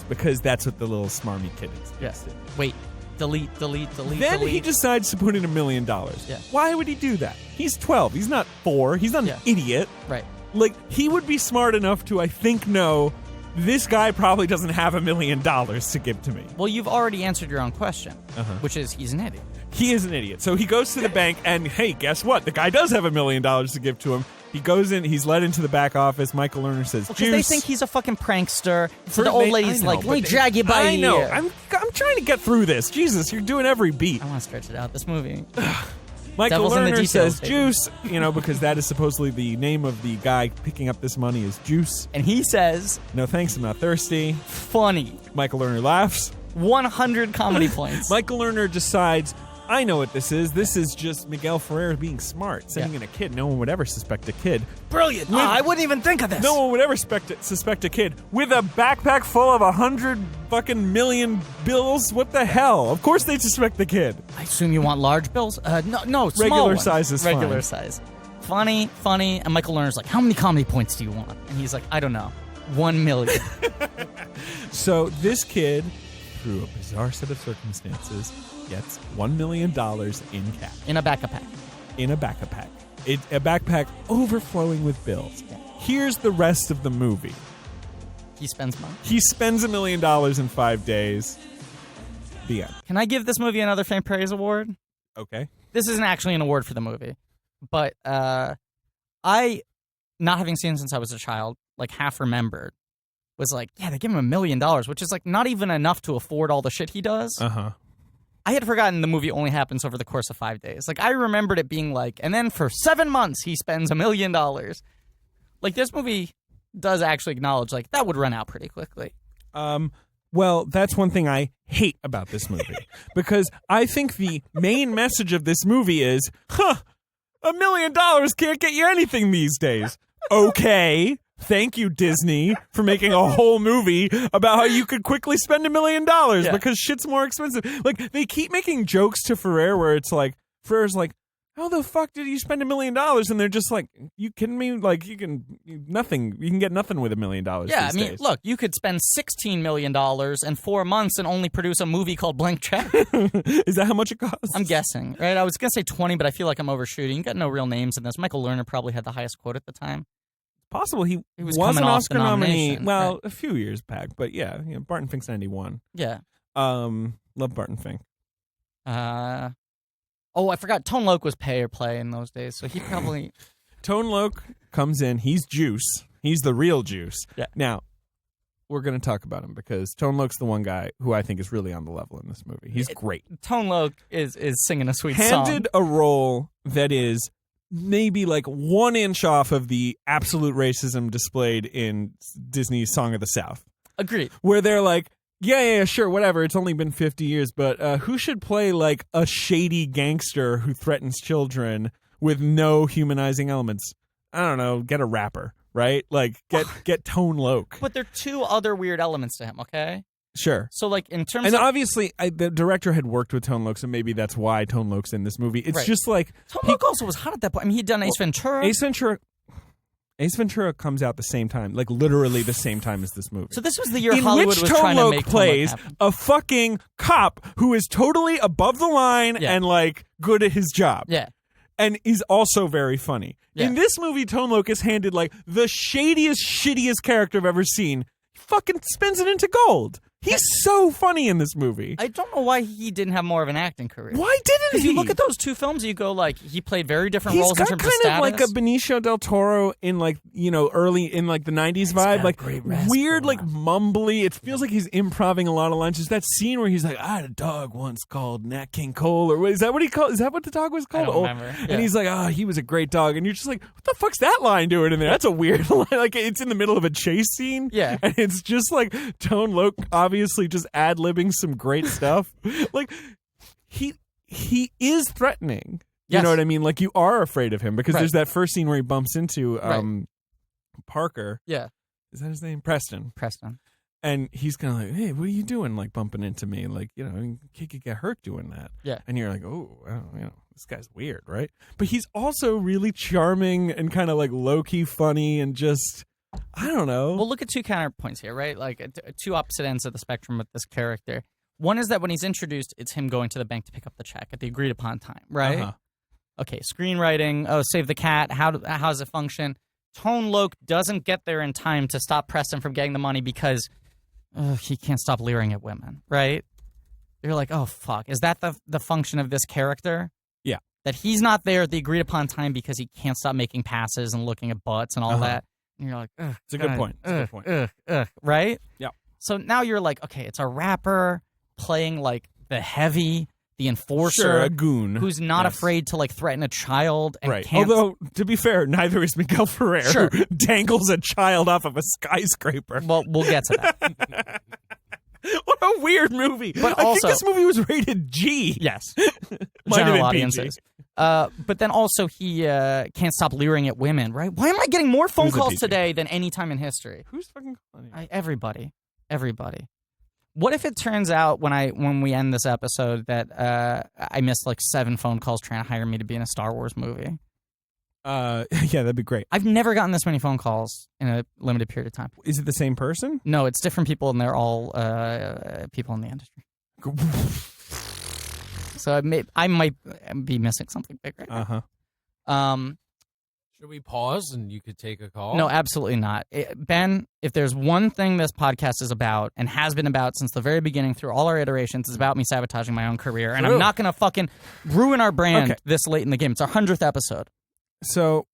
C: Because that's what the little smarmy kid is.
B: Yes. Wait. Delete.
C: Then he decides to put in $1 million.
B: Yeah.
C: Why would he do that? He's 12. He's not 4. He's not an idiot.
B: Right.
C: Like, he would be smart enough to, I think, know this guy probably doesn't have $1 million to give to me.
B: Well, you've already answered your own question, which is he's an idiot.
C: He is an idiot. So he goes to the bank, and hey, guess what? The guy does have $1 million to give to him. He goes in, he's led into the back office. Michael Lerner says,
B: Because they think he's a fucking prankster. So the old lady's like, let me drag you by
C: I know.
B: here.
C: I'm trying to get through this. Jesus, you're doing every beat.
B: I want to stretch it out, this movie.
C: Michael
B: Devil's in the
C: Lerner
B: details,
C: says
B: baby.
C: Juice, because that is supposedly the name of the guy picking up this money is Juice.
B: And he says,
C: No thanks, I'm not thirsty.
B: funny.
C: Michael Lerner laughs.
B: 100 comedy points.
C: Michael Lerner decides, I know what this is. This is just Miguel Ferrer being smart, sending in a kid. No one would ever suspect a kid.
B: Brilliant. I wouldn't even think of this.
C: No one would ever suspect a kid with a backpack full of 100 fucking million bills. What the hell? Of course they'd suspect the kid.
B: I assume you want large bills? No, small
C: Regular
B: ones.
C: size is
B: Regular
C: fine.
B: size. Funny. And Michael Lerner's like, how many comedy points do you want? And he's like, I don't know. 1 million.
C: So this kid, through a bizarre set of circumstances, gets $1 million in cash.
B: In a backpack.
C: In a backpack. A backpack overflowing with bills. Here's the rest of the movie.
B: He spends money.
C: He spends $1 million in 5 days. The end.
B: Can I give this movie another Faint Praise Award?
C: Okay.
B: This isn't actually an award for the movie. But I, not having seen it since I was a child, like half remembered, was like, yeah, they give him $1 million, which is like not even enough to afford all the shit he does.
C: Uh-huh.
B: I had forgotten the movie only happens over the course of 5 days. Like, I remembered it being like, and then for 7 months, he spends $1 million. Like, this movie does actually acknowledge, like, that would run out pretty quickly.
C: Well, that's one thing I hate about this movie. Because I think the main message of this movie is, $1 million can't get you anything these days. Okay. Thank you, Disney, for making a whole movie about how you could quickly spend $1 million because shit's more expensive. Like, they keep making jokes to Ferrer where it's like, Ferrer's like, how the fuck did you spend $1 million? And they're just like, you kidding me? Like, you can get nothing with $1 million.
B: Yeah,
C: these days.
B: Look, you could spend $16 million in 4 months and only produce a movie called Blank Check.
C: Is that how much it costs?
B: I'm guessing, right? I was going to say 20, but I feel like I'm overshooting. You got no real names in this. Michael Lerner probably had the highest quote at the time.
C: Possible he was an
B: coming off
C: Oscar
B: the
C: nominee.
B: nomination,
C: Well,
B: right.
C: a few years back, but yeah, Barton Fink's 91.
B: Yeah.
C: Love Barton Fink.
B: I forgot. Tone Loc was pay or play in those days, so he probably.
C: Tone Loc comes in. He's Juice. He's the real Juice.
B: Yeah.
C: Now, we're going to talk about him because Tone Loc's the one guy who I think is really on the level in this movie. He's great.
B: Tone Loc is singing a sweet song.
C: Handed a role that is maybe like 1 inch off of the absolute racism displayed in Disney's Song of the South.
B: Agreed.
C: Where they're like, yeah, sure, whatever. It's only been 50 years, but who should play like a shady gangster who threatens children with no humanizing elements? I don't know. Get a rapper, right? Like get Tone Loc.
B: But there are 2 other weird elements to him. Okay.
C: Sure.
B: So like in terms
C: and
B: of
C: obviously the director had worked with Tone Loc, so maybe that's why Tone Loc's in this movie. It's
B: Right.
C: just like
B: Tone Loc also was hot at that point. I mean, he'd done Ace Ventura.
C: Ace Ventura. Ace Ventura comes out the same time, like literally the same time as this movie.
B: So this was the year
C: in
B: Hollywood
C: which
B: was
C: Tone
B: trying to
C: Loc
B: make
C: plays
B: Tone Loc happen.
C: a fucking cop who is totally above the line
B: Yeah.
C: and like good at his job.
B: Yeah.
C: And is also very funny.
B: Yeah.
C: In this movie, Tone Loc is handed like the shadiest, shittiest character I've ever seen. He fucking spins it into gold. He's so funny in this movie.
B: I don't know why he didn't have more of an acting career.
C: Why didn't
B: Because
C: he?
B: you look at those two films, you go like he played very different
C: He's
B: roles in
C: got
B: terms
C: kind
B: of status.
C: of like a Benicio del Toro in like, you know, early in like the 90s vibe. Like weird, like mumbly. It feels like he's improvising a lot of lines. There's that scene where he's like, I had a dog once called Nat King Cole. Or is that what he called? Is that what the dog was called?
B: I don't remember. Yeah.
C: And he's like, oh, he was a great dog. And you're just like, what the fuck's that line doing in there? That's a weird line. Like it's in the middle of a chase scene.
B: Yeah.
C: And it's just like Tone Loc obviously just ad-libbing some great stuff. Like he is threatening. You
B: Yes.
C: know what I mean? Like you are afraid of him because
B: Right.
C: there's that first scene where he bumps into Parker.
B: Yeah.
C: Is that his name? Preston. And he's kind of like, hey, what are you doing? Like bumping into me? Like, you know, kid could get hurt doing that.
B: Yeah.
C: And you're like, oh, well, you know, this guy's weird, right? But he's also really charming and kind of like low-key funny and just, I don't know.
B: Well, look at two counterpoints here, right? Like two opposite ends of the spectrum with this character. One is that when he's introduced, it's him going to the bank to pick up the check at the agreed upon time, right?
C: Uh-huh.
B: Okay, screenwriting. Oh, save the cat. How does it function? Tone Loc doesn't get there in time to stop Preston from getting the money because he can't stop leering at women, right? You're like, oh fuck, is that the function of this character?
C: Yeah,
B: that he's not there at the agreed upon time because he can't stop making passes and looking at butts and all that. And you're like, ugh,
C: it's a good point. It's a good point.
B: Right?
C: Yeah.
B: So now you're like, okay, it's a rapper playing like the heavy, the enforcer,
C: Sure, a goon
B: who's not afraid to like threaten a child and
C: right.
B: can't.
C: Although, to be fair, neither is Miguel Ferrer,
B: Sure.
C: who dangles a child off of a skyscraper.
B: Well, we'll get to that.
C: What a weird movie.
B: But
C: I
B: also-
C: think this movie was rated G.
B: Yes.
C: Might have
B: General
C: been
B: audiences. But then also he can't stop leering at women, right? Why am I getting more phone
C: Who's a
B: calls
C: PG?
B: today than any time in history?
C: Who's fucking calling you?
B: Everybody. What if it turns out when we end this episode that I missed like 7 phone calls trying to hire me to be in a Star Wars movie?
C: Yeah, that'd be great.
B: I've never gotten this many phone calls in a limited period of time.
C: Is it the same person?
B: No, it's different people, and they're all people in the industry. So I might be missing something big right now.
C: Uh-huh.
D: Should we pause and you could take a call?
B: No, absolutely not. Ben, if there's one thing this podcast is about and has been about since the very beginning through all our iterations, it's about me sabotaging my own career. And I'm not going to fucking ruin our brand this late in the game. It's our 100th episode.
C: So,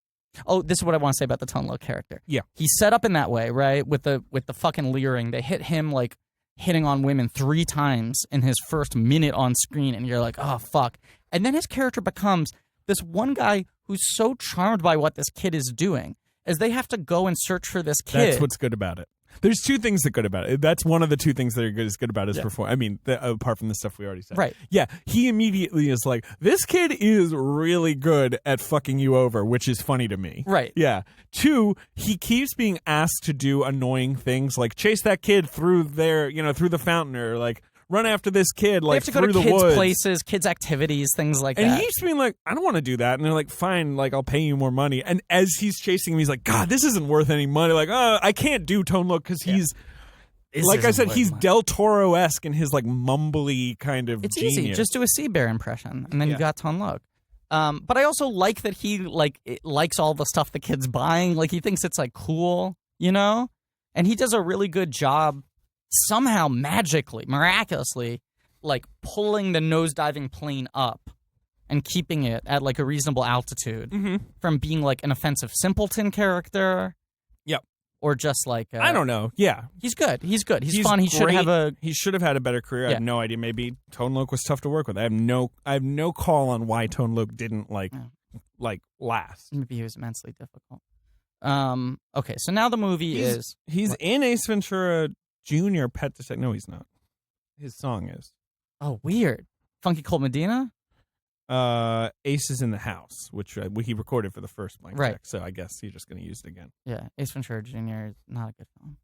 B: this is what I want to say about the Tone Loc character.
C: Yeah.
B: He's set up in that way, right? With the fucking leering. They hit him like hitting on women 3 times in his first minute on screen, and you're like, oh, fuck. And then his character becomes this one guy who's so charmed by what this kid is doing, as they have to go and search for this kid.
C: that's what's good about it. There's 2 things that are good about it. That's one of the 2 things that are good about his performance. I mean, apart from the stuff we already said.
B: Right.
C: Yeah, he immediately is like, this kid is really good at fucking you over, which is funny to me.
B: Right.
C: Yeah. 2, he keeps being asked to do annoying things like chase that kid through through the fountain, or like run after this kid
B: They
C: like
B: have to go
C: through
B: to
C: the
B: kids'
C: woods.
B: places, kids' activities, things like
C: And
B: that.
C: he's being like, I don't want to do that. And they're like, fine, like, I'll pay you more money. And as he's chasing him, he's like, God, this isn't worth any money. Like, I can't do Tone Loc because he's, like I said, he's Del Toro-esque in his, like, mumbly kind of
B: It's
C: genius.
B: easy. Just do a Sea Bear impression, and then you got Tone Loc. But I also like that he likes all the stuff the kid's buying. Like, he thinks it's, like, cool, you know? And he does a really good job somehow magically, miraculously, like, pulling the nosediving plane up and keeping it at, like, a reasonable altitude from being, like, an offensive simpleton character.
C: Yep.
B: Or just, like...
C: I don't know. Yeah.
B: He's good. He's fun. He should have
C: He should have had a better career. I have no idea. Maybe Tone Loc was tough to work with. I have no call on why Tone Loc didn't, like last.
B: Maybe he was immensely difficult. Okay, so now the movie is...
C: He's in Ace Ventura Jr. Pet Detective. No, he's not. His song is.
B: Oh, weird. Funky Cold Medina?
C: Ace is in the House, which he recorded for the first blank
B: Right.
C: check, so I guess he's just going to use it again.
B: Yeah, Ace Ventura Jr. is not a good film.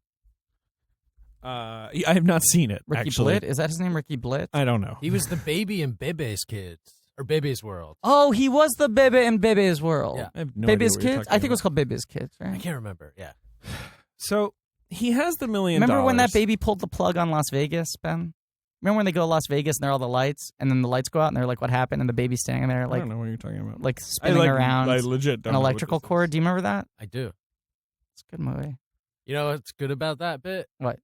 C: I have not seen it,
B: Ricky
C: actually.
B: Blitt? Is that his name, Ricky Blitt?
C: I don't know.
D: He was the baby in Bebe's Kids. Or Bebe's World.
B: Oh, he was the Bebe in Bebe's World.
D: Yeah.
C: I have no
B: Bebe's
C: idea what you're
B: Kids?
C: talking
B: I think it was
C: about.
B: called Bebe's Kids,
D: I
B: right?
D: can't remember. Yeah.
C: So he has the $1 million.
B: Remember when that baby pulled the plug on Las Vegas, Ben? Remember when they go to Las Vegas and there are all the lights, and then the lights go out and they're like, what happened? And the baby's standing there
C: I
B: like
C: don't know what you're talking about.
B: like spinning around
C: I legit don't
B: an
C: know what
B: electrical
C: this is.
B: cord. Do you remember that?
D: I do.
B: It's a good movie.
D: You know what's good about that bit?
B: What?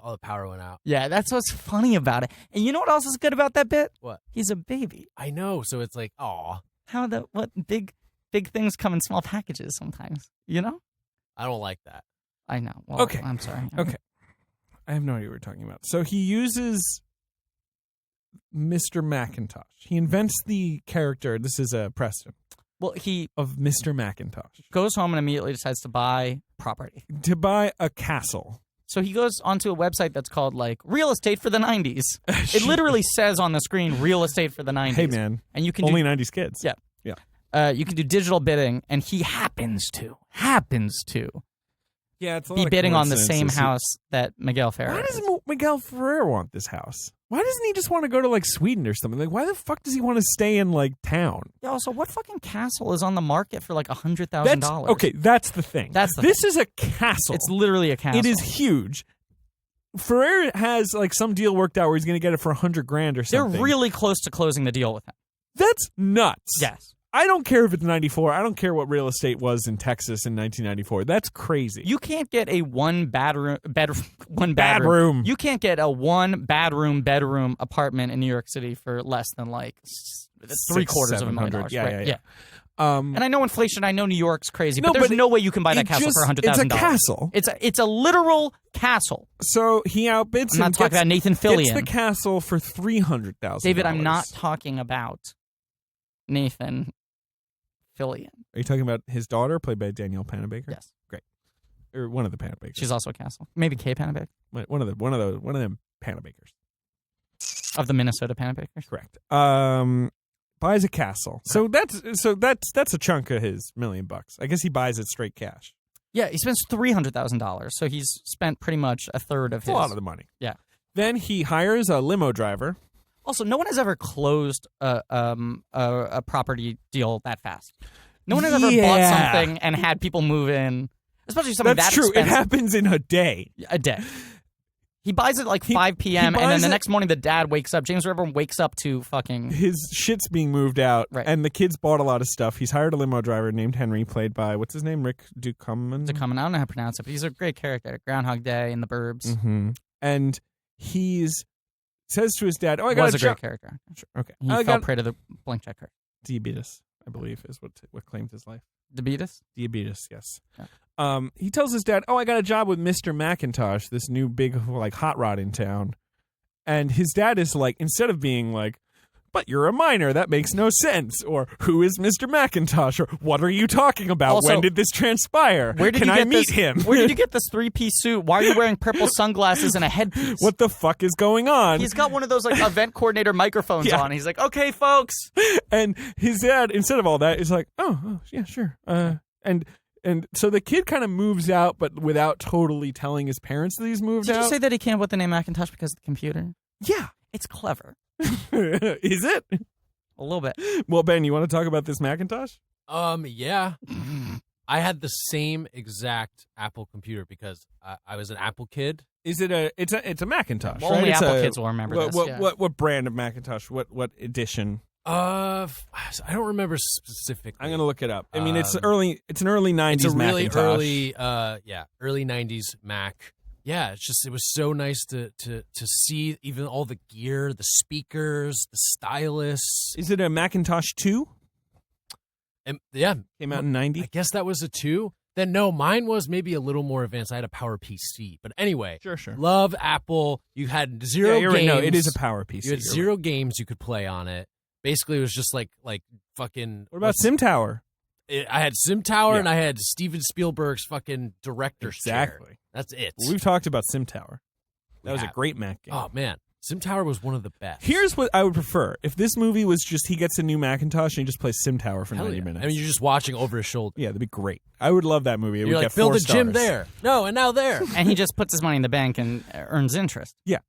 D: All the power went out.
B: Yeah, that's what's funny about it. And you know what else is good about that bit?
D: What?
B: He's a baby.
D: I know. So it's like, aw.
B: What big things come in small packages sometimes, you know?
D: I don't like that.
B: I know. Well,
C: Okay.
B: I'm sorry.
C: Okay. I have no idea what we're talking about. So he uses Mr. McIntosh. He invents the character. This is a Preston
B: Well, he
C: of Mr. McIntosh
B: goes home and immediately decides to buy property.
C: to buy a castle.
B: So he goes onto a website that's called like real estate for the 90s. It literally says on the screen real estate for the 90s.
C: Hey man,
B: And you can
C: only
B: do,
C: 90s kids.
B: Yeah.
C: Yeah.
B: You can do digital bidding, and he happens to
C: Yeah, it's a
B: be
C: lot of
B: bidding on the same
C: coincidences.
B: house that Miguel Ferrer
C: Why
B: is.
C: does Miguel Ferrer want this house? Why doesn't he just want to go to like Sweden or something? Like, why the fuck does he want to stay in like town?
B: Yeah, also, what fucking castle is on the market for like $100,000?
C: That's okay. That's the thing.
B: That's the
C: this is a castle.
B: It's literally a castle.
C: It is huge. Ferrer has like some deal worked out where he's going to get it for $100,000 or
B: They're
C: something.
B: really close to closing the deal with him.
C: That's nuts.
B: Yes.
C: I don't care if it's 94. I don't care what real estate was in Texas in 1994. That's crazy.
B: You can't get a one bedroom. You can't get a one bedroom apartment in New York City for less than like $750,000.
C: $300,000. Yeah.
B: And I know inflation. I know New York's crazy,
C: No,
B: but there's
C: but
B: no way you can buy that
C: it
B: castle
C: just-
B: for $100,000.
C: It's a castle.
B: It's a literal castle.
C: So he outbids
B: I'm not
C: him.
B: talking about Nathan
C: Gets
B: Fillion.
C: the castle for $300,000.
B: David, I'm not talking about Nathan Fillion.
C: Are you talking about his daughter, played by Danielle Panabaker?
B: Yes,
C: Or one of the Panabakers.
B: she's also a castle. Maybe Kay Panabaker
C: one of them Panabakers.
B: of the Minnesota Panabakers.
C: Correct. Buys a castle. So that's a chunk of his $1 million. I guess he buys it straight cash.
B: Yeah, he spends $300,000, so he's spent pretty much a third of
C: It's
B: his.
C: a lot of the money.
B: Yeah.
C: Then he hires a limo driver.
B: Also, no one has ever closed a property deal that fast. No one has ever bought something and had people move in, especially something
C: That's
B: that
C: true.
B: expensive.
C: It happens in a day.
B: A day. He buys it at like 5 p.m. and then
C: buys
B: the
C: it-
B: next morning the dad wakes up. James River wakes up to fucking.
C: His shit's being moved out,
B: Right.
C: and the kids bought a lot of stuff. He's hired a limo driver named Henry, played by, what's his name? Rick Ducommun?
B: To come, and I don't know how to pronounce it, but he's a great character. Groundhog Day in The Burbs.
C: Mm-hmm. And says to his dad, "Oh, I got
B: Was
C: a
B: a great
C: job."
B: character.
C: Sure, okay,
B: He
C: I
B: fell
C: got
B: prey to the blank checker.
C: diabetes. I believe is what claimed his life.
B: Diabetes?
C: Diabetes, yes.
B: Yeah.
C: He tells his dad, "Oh, I got a job with Mr. McIntosh, this new big like hot rod in town." And his dad is like, instead of being like, "But you're a minor, that makes no sense," or "Who is Mr. McIntosh?" or "What are you talking about?
B: Also,
C: when did this transpire?
B: Where did
C: Can
B: you
C: I
B: get
C: meet
B: this,
C: him?
B: Where did you get this 3-piece suit? Why are you wearing purple sunglasses and a headpiece?
C: What the fuck is going on?"
B: He's got one of those like event coordinator microphones
C: Yeah.
B: on. He's like, "Okay, folks."
C: And his dad, instead of all that, is like, oh yeah, sure. And so the kid kind of moves out, but without totally telling his parents that he's moved
B: Did
C: out.
B: you say that he can't put the name Macintosh because of the computer?
C: Yeah.
B: It's clever.
C: Is it?
B: A little bit.
C: Well, Ben, you want to talk about this Macintosh?
D: Yeah. I had the same exact Apple computer because I was an Apple kid.
C: Is it it's a Macintosh?
B: Well,
C: right?
B: only
C: It's
B: Apple kids will remember this. Yeah.
C: What brand of Macintosh? What edition?
D: I don't remember specifically.
C: I'm gonna look it up. I mean, it's an
D: Um,
C: early 90s
D: It's a really
C: Macintosh.
D: early 90s Mac. Yeah, it was so nice to see even all the gear, the speakers, the stylus.
C: Is it a Macintosh 2?
D: And yeah,
C: Came out in 90.
D: I guess that was a 2. Then no, mine was maybe a little more advanced. I had a Power PC. But anyway,
C: Sure.
D: love Apple. You had
C: Yeah,
D: zero
C: you're
D: games.
C: right. No, it is a Power PC.
D: You had
C: You're
D: zero
C: right.
D: games you could play on it. Basically, it was just like fucking.
C: What about Sim Tower?
D: I had Sim Tower
C: Yeah.
D: and I had Steven Spielberg's fucking director's chair.
C: Exactly.
D: That's it.
C: Well, we've talked about Sim Tower. That was a
D: have.
C: great Mac game.
D: Oh man, Sim Tower was one of the best.
C: Here's what I would prefer. If this movie was just he gets a new Macintosh and he just plays Sim Tower for
D: Hell
C: 90
D: yeah.
C: minutes.
D: I mean, you're just watching over his shoulder.
C: Yeah, that'd be great. I would love that movie. It
D: You're
C: would
D: like,
C: get
D: build
C: 4
D: a gym
C: stars.
D: there. No, and now there.
B: And he just puts his money in the bank and earns interest.
C: Yeah.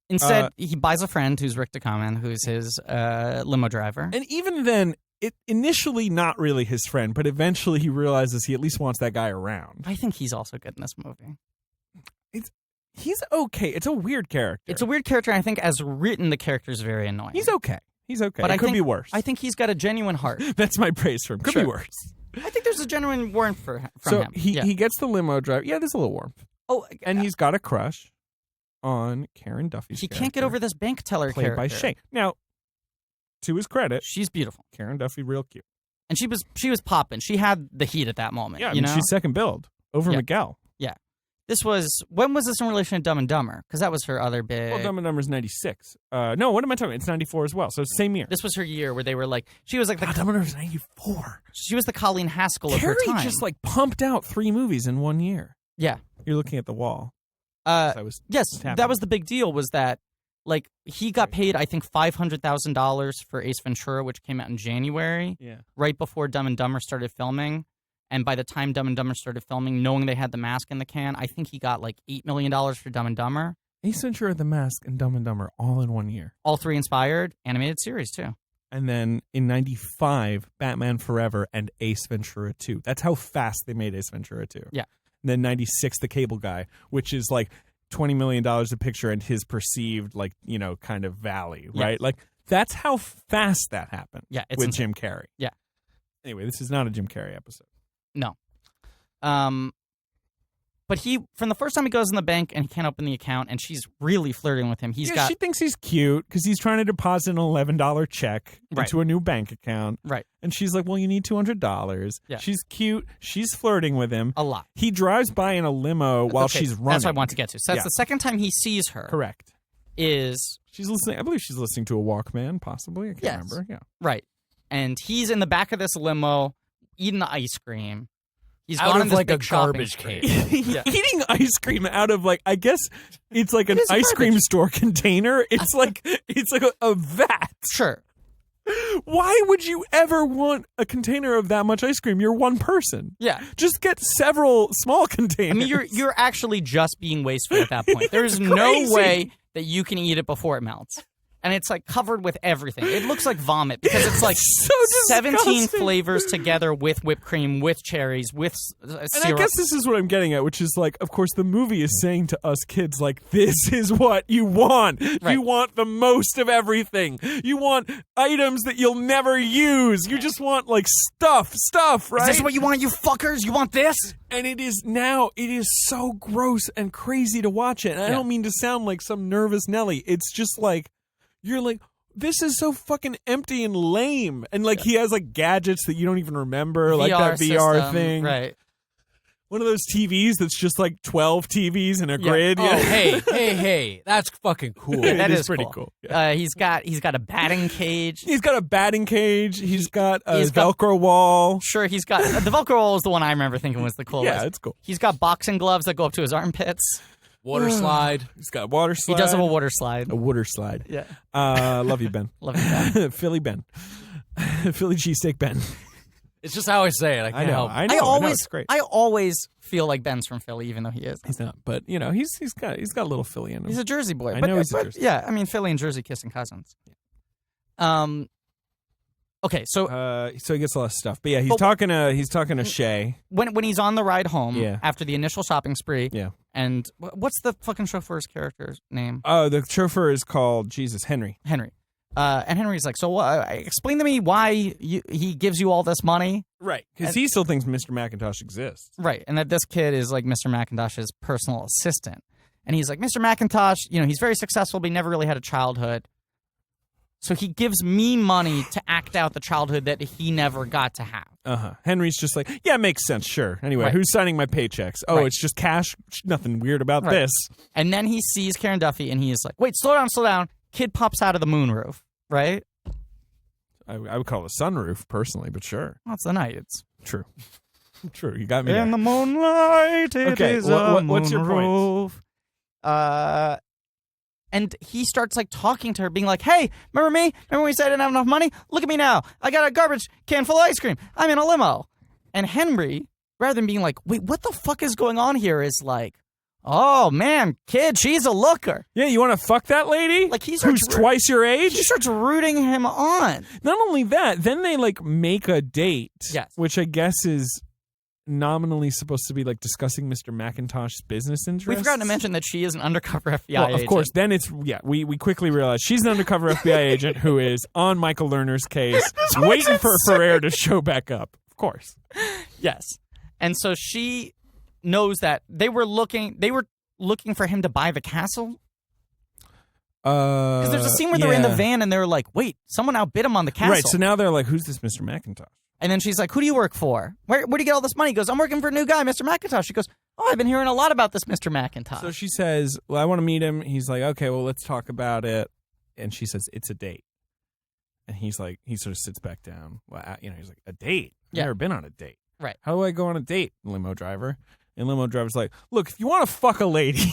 B: Instead, he buys a friend who's Rick DeCommon, who's his limo driver.
C: And even then, it initially not really his friend, but eventually he realizes he at least wants that guy around.
B: I think he's also good in this movie.
C: He's okay. It's a weird character.
B: It's a weird character. I think as written, the character is very annoying.
C: He's okay.
B: But
C: it could be worse.
B: I think he's got a genuine heart.
C: That's my praise for him. Could be worse.
B: I think there's a genuine warmth from him.
C: So he gets the limo driver. Yeah, there's a little warmth.
B: Oh,
C: and he's got a crush on Karen Duffy's
B: He
C: character,
B: can't get over this bank teller
C: played
B: character.
C: by Shay. Now, to his credit,
B: she's beautiful.
C: Karen Duffy, real cute.
B: And she was popping. She had the heat at that moment.
C: Yeah,
B: you know?
C: she's second build over Miguel.
B: Yeah. When was this in relation to Dumb and Dumber? Because that was her other big...
C: Well, Dumb and Dumber's 96. No, what am I talking about? It's 94 as well, so same year.
B: This was her year where they were like... She was like the...
C: Dumb and Dumber's 94.
B: She was the Colleen Haskell of her
C: Carrie
B: time.
C: just like pumped out 3 movies in 1 year.
B: Yeah.
C: You're looking at the wall.
B: Yes, that was the big deal, was that like he got paid, I think, $500,000 for Ace Ventura, which came out in January, right before Dumb and Dumber started filming. And by the time Dumb and Dumber started filming, knowing they had The Mask in the can, I think he got like $8 million for Dumb and Dumber.
C: Ace Ventura, The Mask, and Dumb and Dumber all in 1 year.
B: All 3 inspired animated series, too.
C: And then in 95, Batman Forever and Ace Ventura 2. That's how fast they made Ace Ventura 2.
B: Yeah.
C: And then 96, The Cable Guy, which is like $20 million a picture and his perceived, like, you know, kind of valley, right? Like, that's how fast that happened with Jim Carrey.
B: Yeah.
C: Anyway, this is not a Jim Carrey episode.
B: No. But he, from the first time he goes in the bank and he can't open the account, and she's really flirting with him. She
C: thinks he's cute because he's trying to deposit an $11 check into a new bank account.
B: Right.
C: And she's like, well, you need $200. Yeah. She's cute. She's flirting with him.
B: A lot.
C: He drives by in a limo while she's running.
B: That's what I want to get to. So that's the second time he sees her.
C: Correct.
B: She's
C: listening. I believe she's listening to a Walkman, possibly. I can't remember. Yeah.
B: Right. And he's in the back of this limo eating the ice cream. He's
D: out
B: gone
D: of
B: in this
D: like a
B: big
D: garbage can.
C: Eating ice cream out of like, I guess it's like an ice cream store container. It's like a vat.
B: Sure.
C: Why would you ever want a container of that much ice cream? You're one person.
B: Yeah.
C: Just get several small containers.
B: I mean, you're actually just being wasteful at that point. There's no way that you can eat it before it melts. And it's like covered with everything. It looks like vomit because it's like
C: so
B: 17 flavors together with whipped cream, with cherries, with syrup.
C: And I guess this is what I'm getting at, which is like, of course, the movie is saying to us kids, like, this is what you want. Right. You want the most of everything. You want items that you'll never use. You just want, like, stuff, right?
B: Is this what you want, you fuckers? You want this?
C: And it is so gross and crazy to watch it. And I don't mean to sound like some nervous Nelly. It's just like, you're like, this is so fucking empty and lame. And like he has like gadgets that you don't even remember, like that VR
B: system,
C: thing.
B: Right.
C: One of those TVs that's just like 12 TVs in a grid.
D: Oh, hey, that's fucking cool.
B: That is
C: pretty cool.
B: Yeah. He's got a batting cage.
C: He's got a batting cage. He's got a Velcro wall.
B: Sure, he's got the Velcro wall is the one I remember thinking was the coolest.
C: Yeah, it's cool.
B: He's got boxing gloves that go up to his armpits.
D: Water slide.
C: He's got a water slide.
B: He does have a water slide.
C: A water slide.
B: Yeah.
C: Love you, Ben.
B: Love you, Ben.
C: Philly Ben. Philly cheesesteak Ben.
D: It's just how I say it. I can't help it.
C: I know. It's great.
B: I always feel like Ben's from Philly, even though he is.
C: He's not, but you know, he's got a little Philly in him.
B: He's a Jersey boy.
C: I know he's a Jersey.
B: Yeah, I mean Philly and Jersey kissing cousins. Okay, so
C: he gets a lot of stuff, but yeah, he's talking to Shay
B: when he's on the ride home after the initial shopping spree.
C: Yeah,
B: and what's the fucking chauffeur's character's name?
C: Oh, the chauffeur is called Henry.
B: And Henry's like, so explain to me why he gives you all this money,
C: right? Because he still thinks Mr. McIntosh exists,
B: right? And that this kid is like Mr. McIntosh's personal assistant, and he's like, Mr. McIntosh, you know, he's very successful, but he never really had a childhood. So he gives me money to act out the childhood that he never got to have.
C: Henry's just like, yeah, makes sense, sure. Anyway, who's signing my paychecks? Oh, it's just cash. Nothing weird about this.
B: And then he sees Karen Duffy, and he is like, wait, slow down. Kid pops out of the moonroof, right?
C: I would call it a sunroof, personally, but sure.
B: Well, it's the night. It's
C: true. True, you got me
B: in the moonlight, it is
C: what's your point?
B: And he starts like talking to her, being like, hey, remember me? Remember when we said I didn't have enough money? Look at me now. I got a garbage can full of ice cream. I'm in a limo. And Henry, rather than being like, wait, what the fuck is going on here, is like, Oh man, kid, she's a looker.
C: Yeah, you want to fuck that lady?
B: Like
C: who's twice your age?
B: He starts rooting him on.
C: Not only that, then they like make a date.
B: Yes.
C: Which I guess is nominally supposed to be like discussing Mr. McIntosh's business interests.
B: We forgot to mention that she is an undercover FBI
C: well,
B: agent.
C: of course, then it's, we quickly realize she's an undercover FBI agent who is on Michael Lerner's case, waiting for Ferrer to show back up. Of course.
B: Yes. And so she knows that they were looking for him to buy the castle. Because there's a scene where they're in the van and they're like, wait, someone outbid him on the castle.
C: Right, so now they're like, who's this Mr. McIntosh?
B: And then she's like, who do you work for? Where do you get all this money? He goes, I'm working for a new guy, Mr. McIntosh. She goes, oh, I've been hearing a lot about this Mr. McIntosh.
C: So she says, well, I want to meet him. He's like, okay, well, let's talk about it. And she says, it's a date. And he's like, he sort of sits back down. Well, he's like, a date? I've never been on a date.
B: Right.
C: How do I go on a date, limo driver? And limo driver's like, look, if you want to fuck a lady,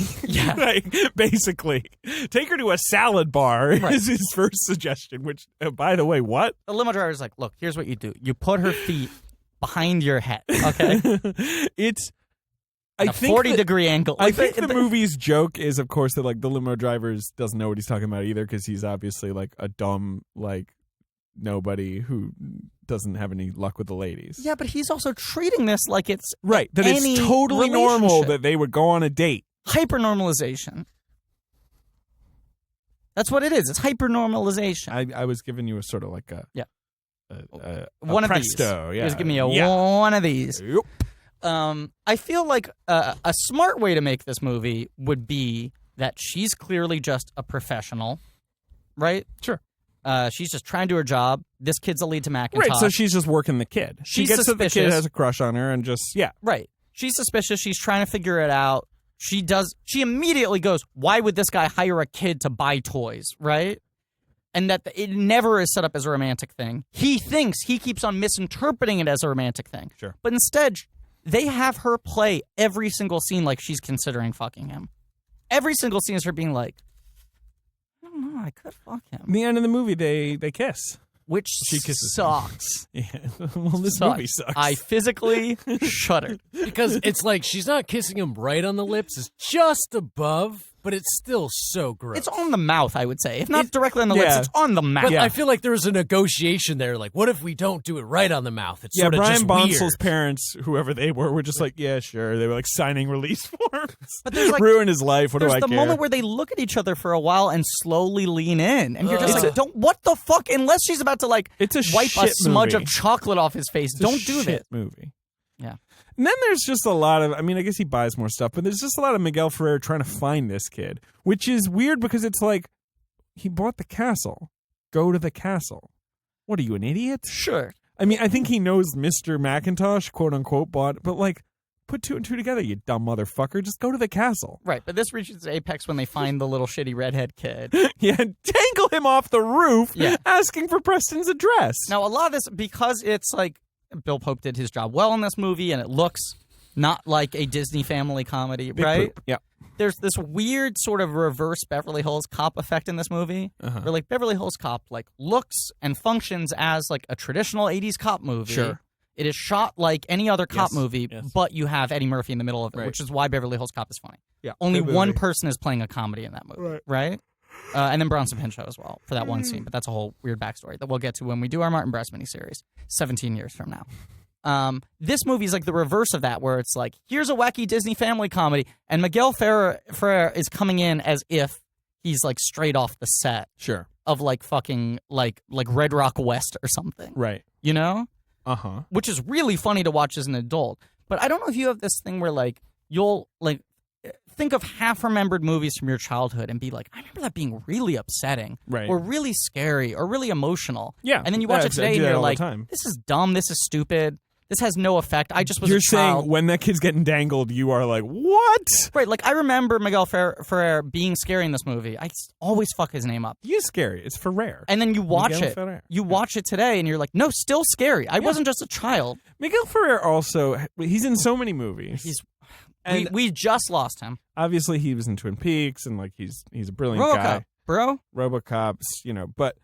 C: like, basically, take her to a salad bar is his first suggestion, which, by the way, what?
B: The limo driver's like, look, here's what you do. You put her feet behind your head, okay?
C: It's
B: a 40-degree angle.
C: I think the movie's joke is, of course, that, like, the limo driver doesn't know what he's talking about either because he's obviously, like, a dumb, like, nobody who doesn't have any luck with the ladies.
B: Yeah, but he's also treating this like it's
C: that it's totally normal that they would go on a date.
B: Hypernormalization. That's what it is. It's hypernormalization.
C: I was giving you a sort of like a
B: one of
C: presto.
B: these.
C: Yeah,
B: Just give me a one of these.
C: Yep.
B: I feel like a smart way to make this movie would be that she's clearly just a professional, right?
C: Sure.
B: She's just trying to do her job. This kid's a lead to McIntosh.
C: Right, so she's just working the kid. She gets that the kid has a crush on her and just,
B: Right. She's suspicious. She's trying to figure it out. She immediately goes, why would this guy hire a kid to buy toys, right? And that it never is set up as a romantic thing. He keeps on misinterpreting it as a romantic thing.
C: Sure.
B: But instead, they have her play every single scene like she's considering fucking him. Every single scene is her being like, I don't know, I could fuck him.
C: In the end of the movie, they kiss.
B: Which
C: she kisses
B: sucks.
C: Yeah. Well, this movie sucks.
B: I physically shuddered.
D: Because it's like she's not kissing him right on the lips. It's just above, but it's still so gross.
B: It's on the mouth, I would say. If not directly on the lips, it's on the mouth.
D: But I feel like there was a negotiation there. Like, what if we don't do it right on the mouth? It's sort of
C: Brian
D: just
C: Bonsel's
D: weird.
C: parents, whoever they were just like, yeah, sure. They were like signing release forms.
B: But there's like,
C: ruin his life. What do I care?
B: There's the moment where they look at each other for a while and slowly lean in. And you're just like, what the fuck? Unless she's about to like wipe a smudge of chocolate off his face. Don't do this.
C: Movie.
B: Yeah.
C: And then there's just a lot of, I guess he buys more stuff, but there's just a lot of Miguel Ferrer trying to find this kid, which is weird because it's like, he bought the castle. Go to the castle. What are you, an idiot?
B: Sure.
C: I think he knows Mr. McIntosh, quote unquote, bought, but like, put two and two together, you dumb motherfucker. Just go to the castle.
B: Right, but this reaches its apex when they find the little shitty redhead kid.
C: Yeah, tangle him off the roof, asking for Preston's address.
B: Now, a lot of this, because it's like, Bill Pope did his job well in this movie, and it looks not like a Disney family comedy, right?
C: Yeah.
B: There's this weird sort of reverse Beverly Hills Cop effect in this movie, where like Beverly Hills Cop like looks and functions as like a traditional 80s cop movie.
C: Sure.
B: It is shot like any other cop movie, but you have Eddie Murphy in the middle of it, which is why Beverly Hills Cop is funny.
C: Yeah.
B: Only one person is playing a comedy in that movie, right? And then Bronson Pinchot as well for that one scene, but that's a whole weird backstory that we'll get to when we do our Martin Brest miniseries 17 years from now. This movie is like the reverse of that, where it's like, here's a wacky Disney family comedy, and Miguel Ferrer is coming in as if he's like straight off the set of like fucking like Red Rock West or something.
C: Right.
B: You know?
C: Uh-huh.
B: Which is really funny to watch as an adult. But I don't know if you have this thing where like you'll like think of half-remembered movies from your childhood and be like, I remember that being really upsetting, or really scary, or really emotional.
C: Yeah.
B: And then you watch it today and you're like, this is dumb, this is stupid, this has no effect. I just was a child.
C: Saying when that kid's getting dangled, you are like, what?
B: Right, like I remember Miguel Ferrer being scary in this movie. I always fuck his name up.
C: He's scary. It's Ferrer.
B: And then you watch
C: Miguel
B: it.
C: Ferrer.
B: You watch it today and you're like, no, still scary. I wasn't just a child.
C: Miguel Ferrer also, he's in so many movies.
B: We just lost him.
C: Obviously, he was in Twin Peaks, and like he's a brilliant guy. RoboCops, but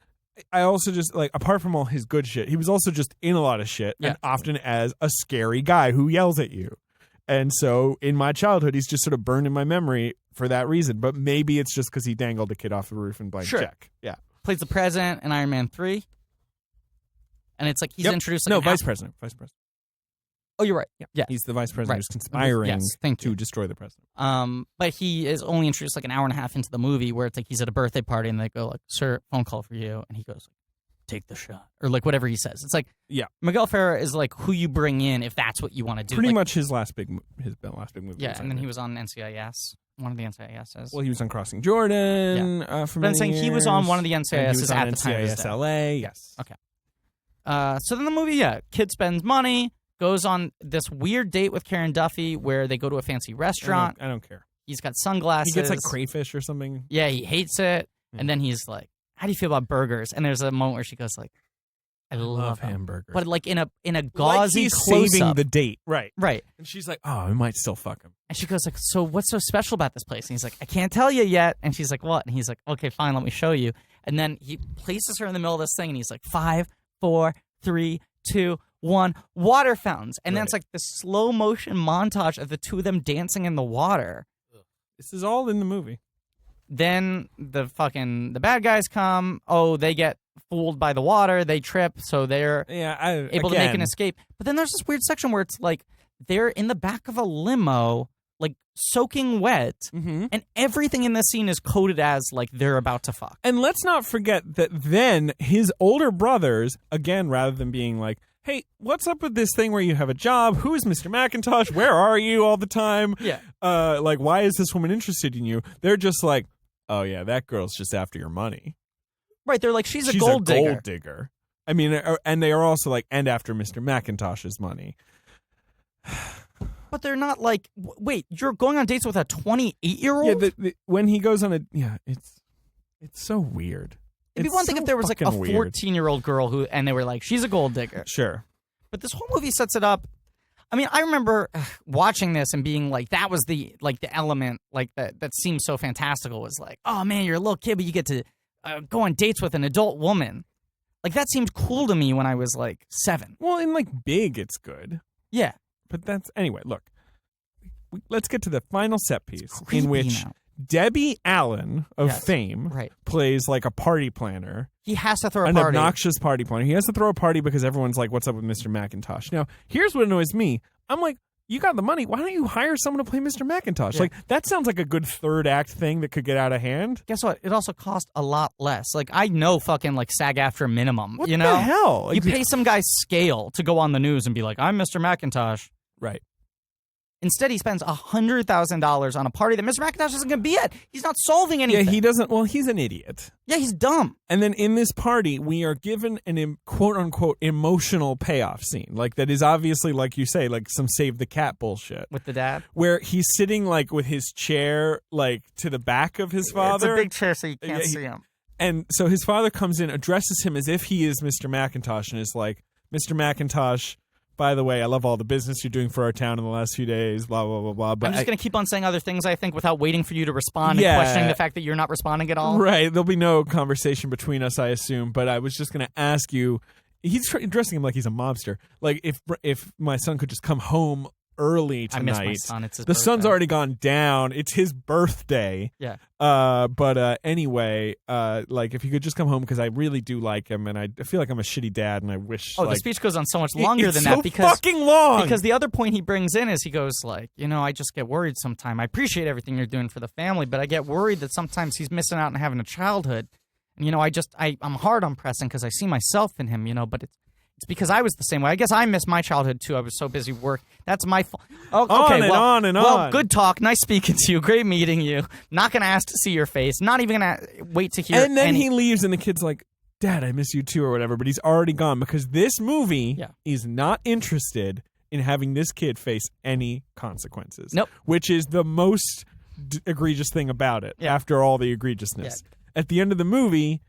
C: I also just like, apart from all his good shit, he was also just in a lot of shit, and often as a scary guy who yells at you. And so in my childhood, he's just sort of burned in my memory for that reason. But maybe it's just because he dangled a kid off the roof and blank check. Yeah.
B: Plays the president in Iron Man 3. And it's like he's introduced.
C: No, vice president. Vice president.
B: Oh, you're right. Yeah.
C: He's the vice president who's conspiring to destroy the president.
B: But he is only introduced like an hour and a half into the movie where it's like he's at a birthday party and they go like, "Sir, phone call for you," and he goes, "Take the shot," or like whatever he says. It's like Miguel Ferrer is like who you bring in if that's what you want to do.
C: Pretty
B: like,
C: much his last big movie.
B: Yeah, and then he was on NCIS. One of the NCISs.
C: Well, he was on Crossing Jordan for many
B: I'm saying
C: years.
B: he was on one of the NCISs
C: at
B: the time of his death.
C: LA. Yes.
B: Okay. So then the movie, kid spends money, goes on this weird date with Karen Duffy where they go to a fancy restaurant.
C: I don't care.
B: He's got sunglasses.
C: He gets like crayfish or something.
B: Yeah, he hates it. And then he's like, "How do you feel about burgers?" And there's a moment where she goes like, "I love
C: hamburgers,"
B: but like in a gauzy
C: like he's
B: close-up.
C: saving the date, right?
B: And
C: she's like, "Oh, I might still fuck him."
B: And she goes like, "So what's so special about this place?" And he's like, "I can't tell you yet." And she's like, "What?" And he's like, "Okay, fine, let me show you." And then he places her in the middle of this thing, and he's like, 5, 4, 3, 2, 1, water fountains. And then it's like the slow motion montage of the two of them dancing in the water.
C: This is all in the movie.
B: Then the bad guys come. Oh, they get fooled by the water. They trip, so they're able to make an escape. But then there's this weird section where it's like they're in the back of a limo, like soaking wet, and everything in this scene is coded as like they're about to fuck.
C: And let's not forget that then his older brothers, again, rather than being like, "Hey, what's up with this thing where you have a job? Who is Mr. McIntosh? Where are you all the time?
B: Yeah.
C: Like, why is this woman interested in you?" They're just like, "Oh, yeah, that girl's just after your money."
B: Right, they're like, she's a gold
C: digger. I mean, and they are also like, and after Mr. McIntosh's money.
B: But they're not like, wait, you're going on dates with a 28-year-old?
C: Yeah, when he goes on it's so weird.
B: It'd be one thing if there was like a 14-year-old girl and they were like, she's a gold digger.
C: Sure.
B: But this whole movie sets it up. I mean, I remember watching this and being like, that was the element like that seemed so fantastical, was like, oh man, you're a little kid, but you get to go on dates with an adult woman. Like that seemed cool to me when I was like 7.
C: Well, in like big, it's good.
B: Yeah.
C: But anyway, look, let's get to the final set piece in which Debbie Allen of Fame plays like a party planner.
B: He has to throw a
C: party. An obnoxious party planner. He has to throw a party because everyone's like, "What's up with Mr. McIntosh?" Now, here's what annoys me. I'm like, you got the money. Why don't you hire someone to play Mr. McIntosh? Yeah. Like, that sounds like a good third act thing that could get out of hand.
B: Guess what? It also cost a lot less. Like, I know fucking like SAG-AFTRA minimum.
C: What
B: the
C: hell?
B: You pay some guy scale to go on the news and be like, "I'm Mr. McIntosh."
C: Right.
B: Instead, he spends $100,000 on a party that Mr. McIntosh isn't going to be at. He's not solving anything.
C: Yeah, he doesn't. Well, he's an idiot.
B: Yeah, he's dumb.
C: And then in this party, we are given an quote-unquote emotional payoff scene. Like, that is obviously, like you say, like some Save the Cat bullshit.
B: With the dad?
C: Where he's sitting, like, with his chair, like, to the back of his father.
B: It's a big chair so you can't see him.
C: And so his father comes in, addresses him as if he is Mr. McIntosh, and is like, "Mr. McIntosh, by the way, I love all the business you're doing for our town in the last few days, blah, blah, blah, blah." But
B: I'm just going to keep on saying other things, I think, without waiting for you to respond and questioning the fact that you're not responding at all.
C: Right. There'll be no conversation between us, I assume. But I was just going to ask you, he's addressing him like he's a mobster. Like, if my son could just come home early tonight.
B: I miss my son. It's his
C: the
B: birthday.
C: Sun's already gone down. It's his birthday.
B: Yeah.
C: But anyway, like, if he could just come home, because I really do like him, and I feel like I'm a shitty dad, and I wish.
B: Oh, the speech goes on so much longer than that
C: because fucking long.
B: Because the other point he brings in is he goes like, I just get worried sometimes. I appreciate everything you're doing for the family, but I get worried that sometimes he's missing out on having a childhood. And I'm hard on Preston because I see myself in him, but it's because I was the same way. I guess I missed my childhood, too. I was so busy work. That's my fault. Oh, okay,
C: on.
B: Well, good talk. Nice speaking to you. Great meeting you. Not going to ask to see your face. Not even going to wait to hear.
C: And then he leaves, and the kid's like, "Dad, I miss you, too," or whatever. But he's already gone because this movie is not interested in having this kid face any consequences.
B: Nope.
C: Which is the most egregious thing about it after all the egregiousness. Yeah. At the end of the movie,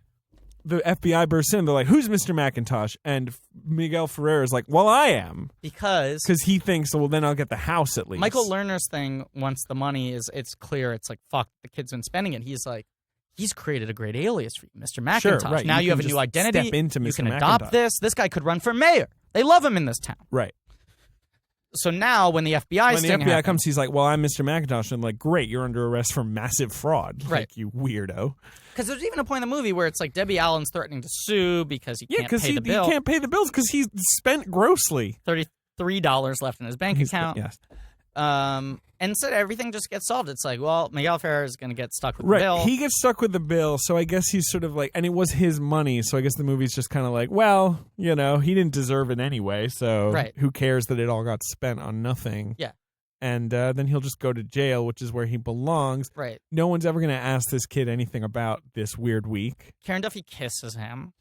C: the FBI bursts in. They're like, "Who's Mr. McIntosh?" And Miguel Ferrer is like, "Well, I am." Because he thinks, well, then I'll get the house at least.
B: Michael Lerner's thing, once the money it's clear, it's like, fuck, the kid's been spending it. He's like, he's created a great alias for you, Mr. McIntosh.
C: Sure, right.
B: Now you have a new identity.
C: Step into Mr.
B: You can
C: McIntosh.
B: adopt this. This guy could run for mayor. They love him in this town.
C: Right.
B: So now when the FBI
C: when the FBI comes, he's like, well, I'm Mr. McIntosh. And I'm like, great, you're under arrest for massive fraud.
B: Right.
C: Like, you weirdo.
B: Because there's even a point in the movie where it's like Debbie Allen's threatening to sue because he can't pay the bill.
C: He can't pay the bills because he's spent grossly.
B: $33 left in his bank account.
C: Yes.
B: And so everything just gets solved. It's like, well, Miguel Ferrer is going to get stuck with the
C: Right.
B: bill.
C: He gets stuck with the bill, so I guess he's sort of like, and it was his money, so I guess the movie's just kind of like, well, you know, he didn't deserve it anyway, so who cares that it all got spent on nothing?
B: Yeah.
C: And then he'll just go to jail, which is where he belongs.
B: Right.
C: No one's ever going to ask this kid anything about this weird week.
B: Karen Duffy kisses him.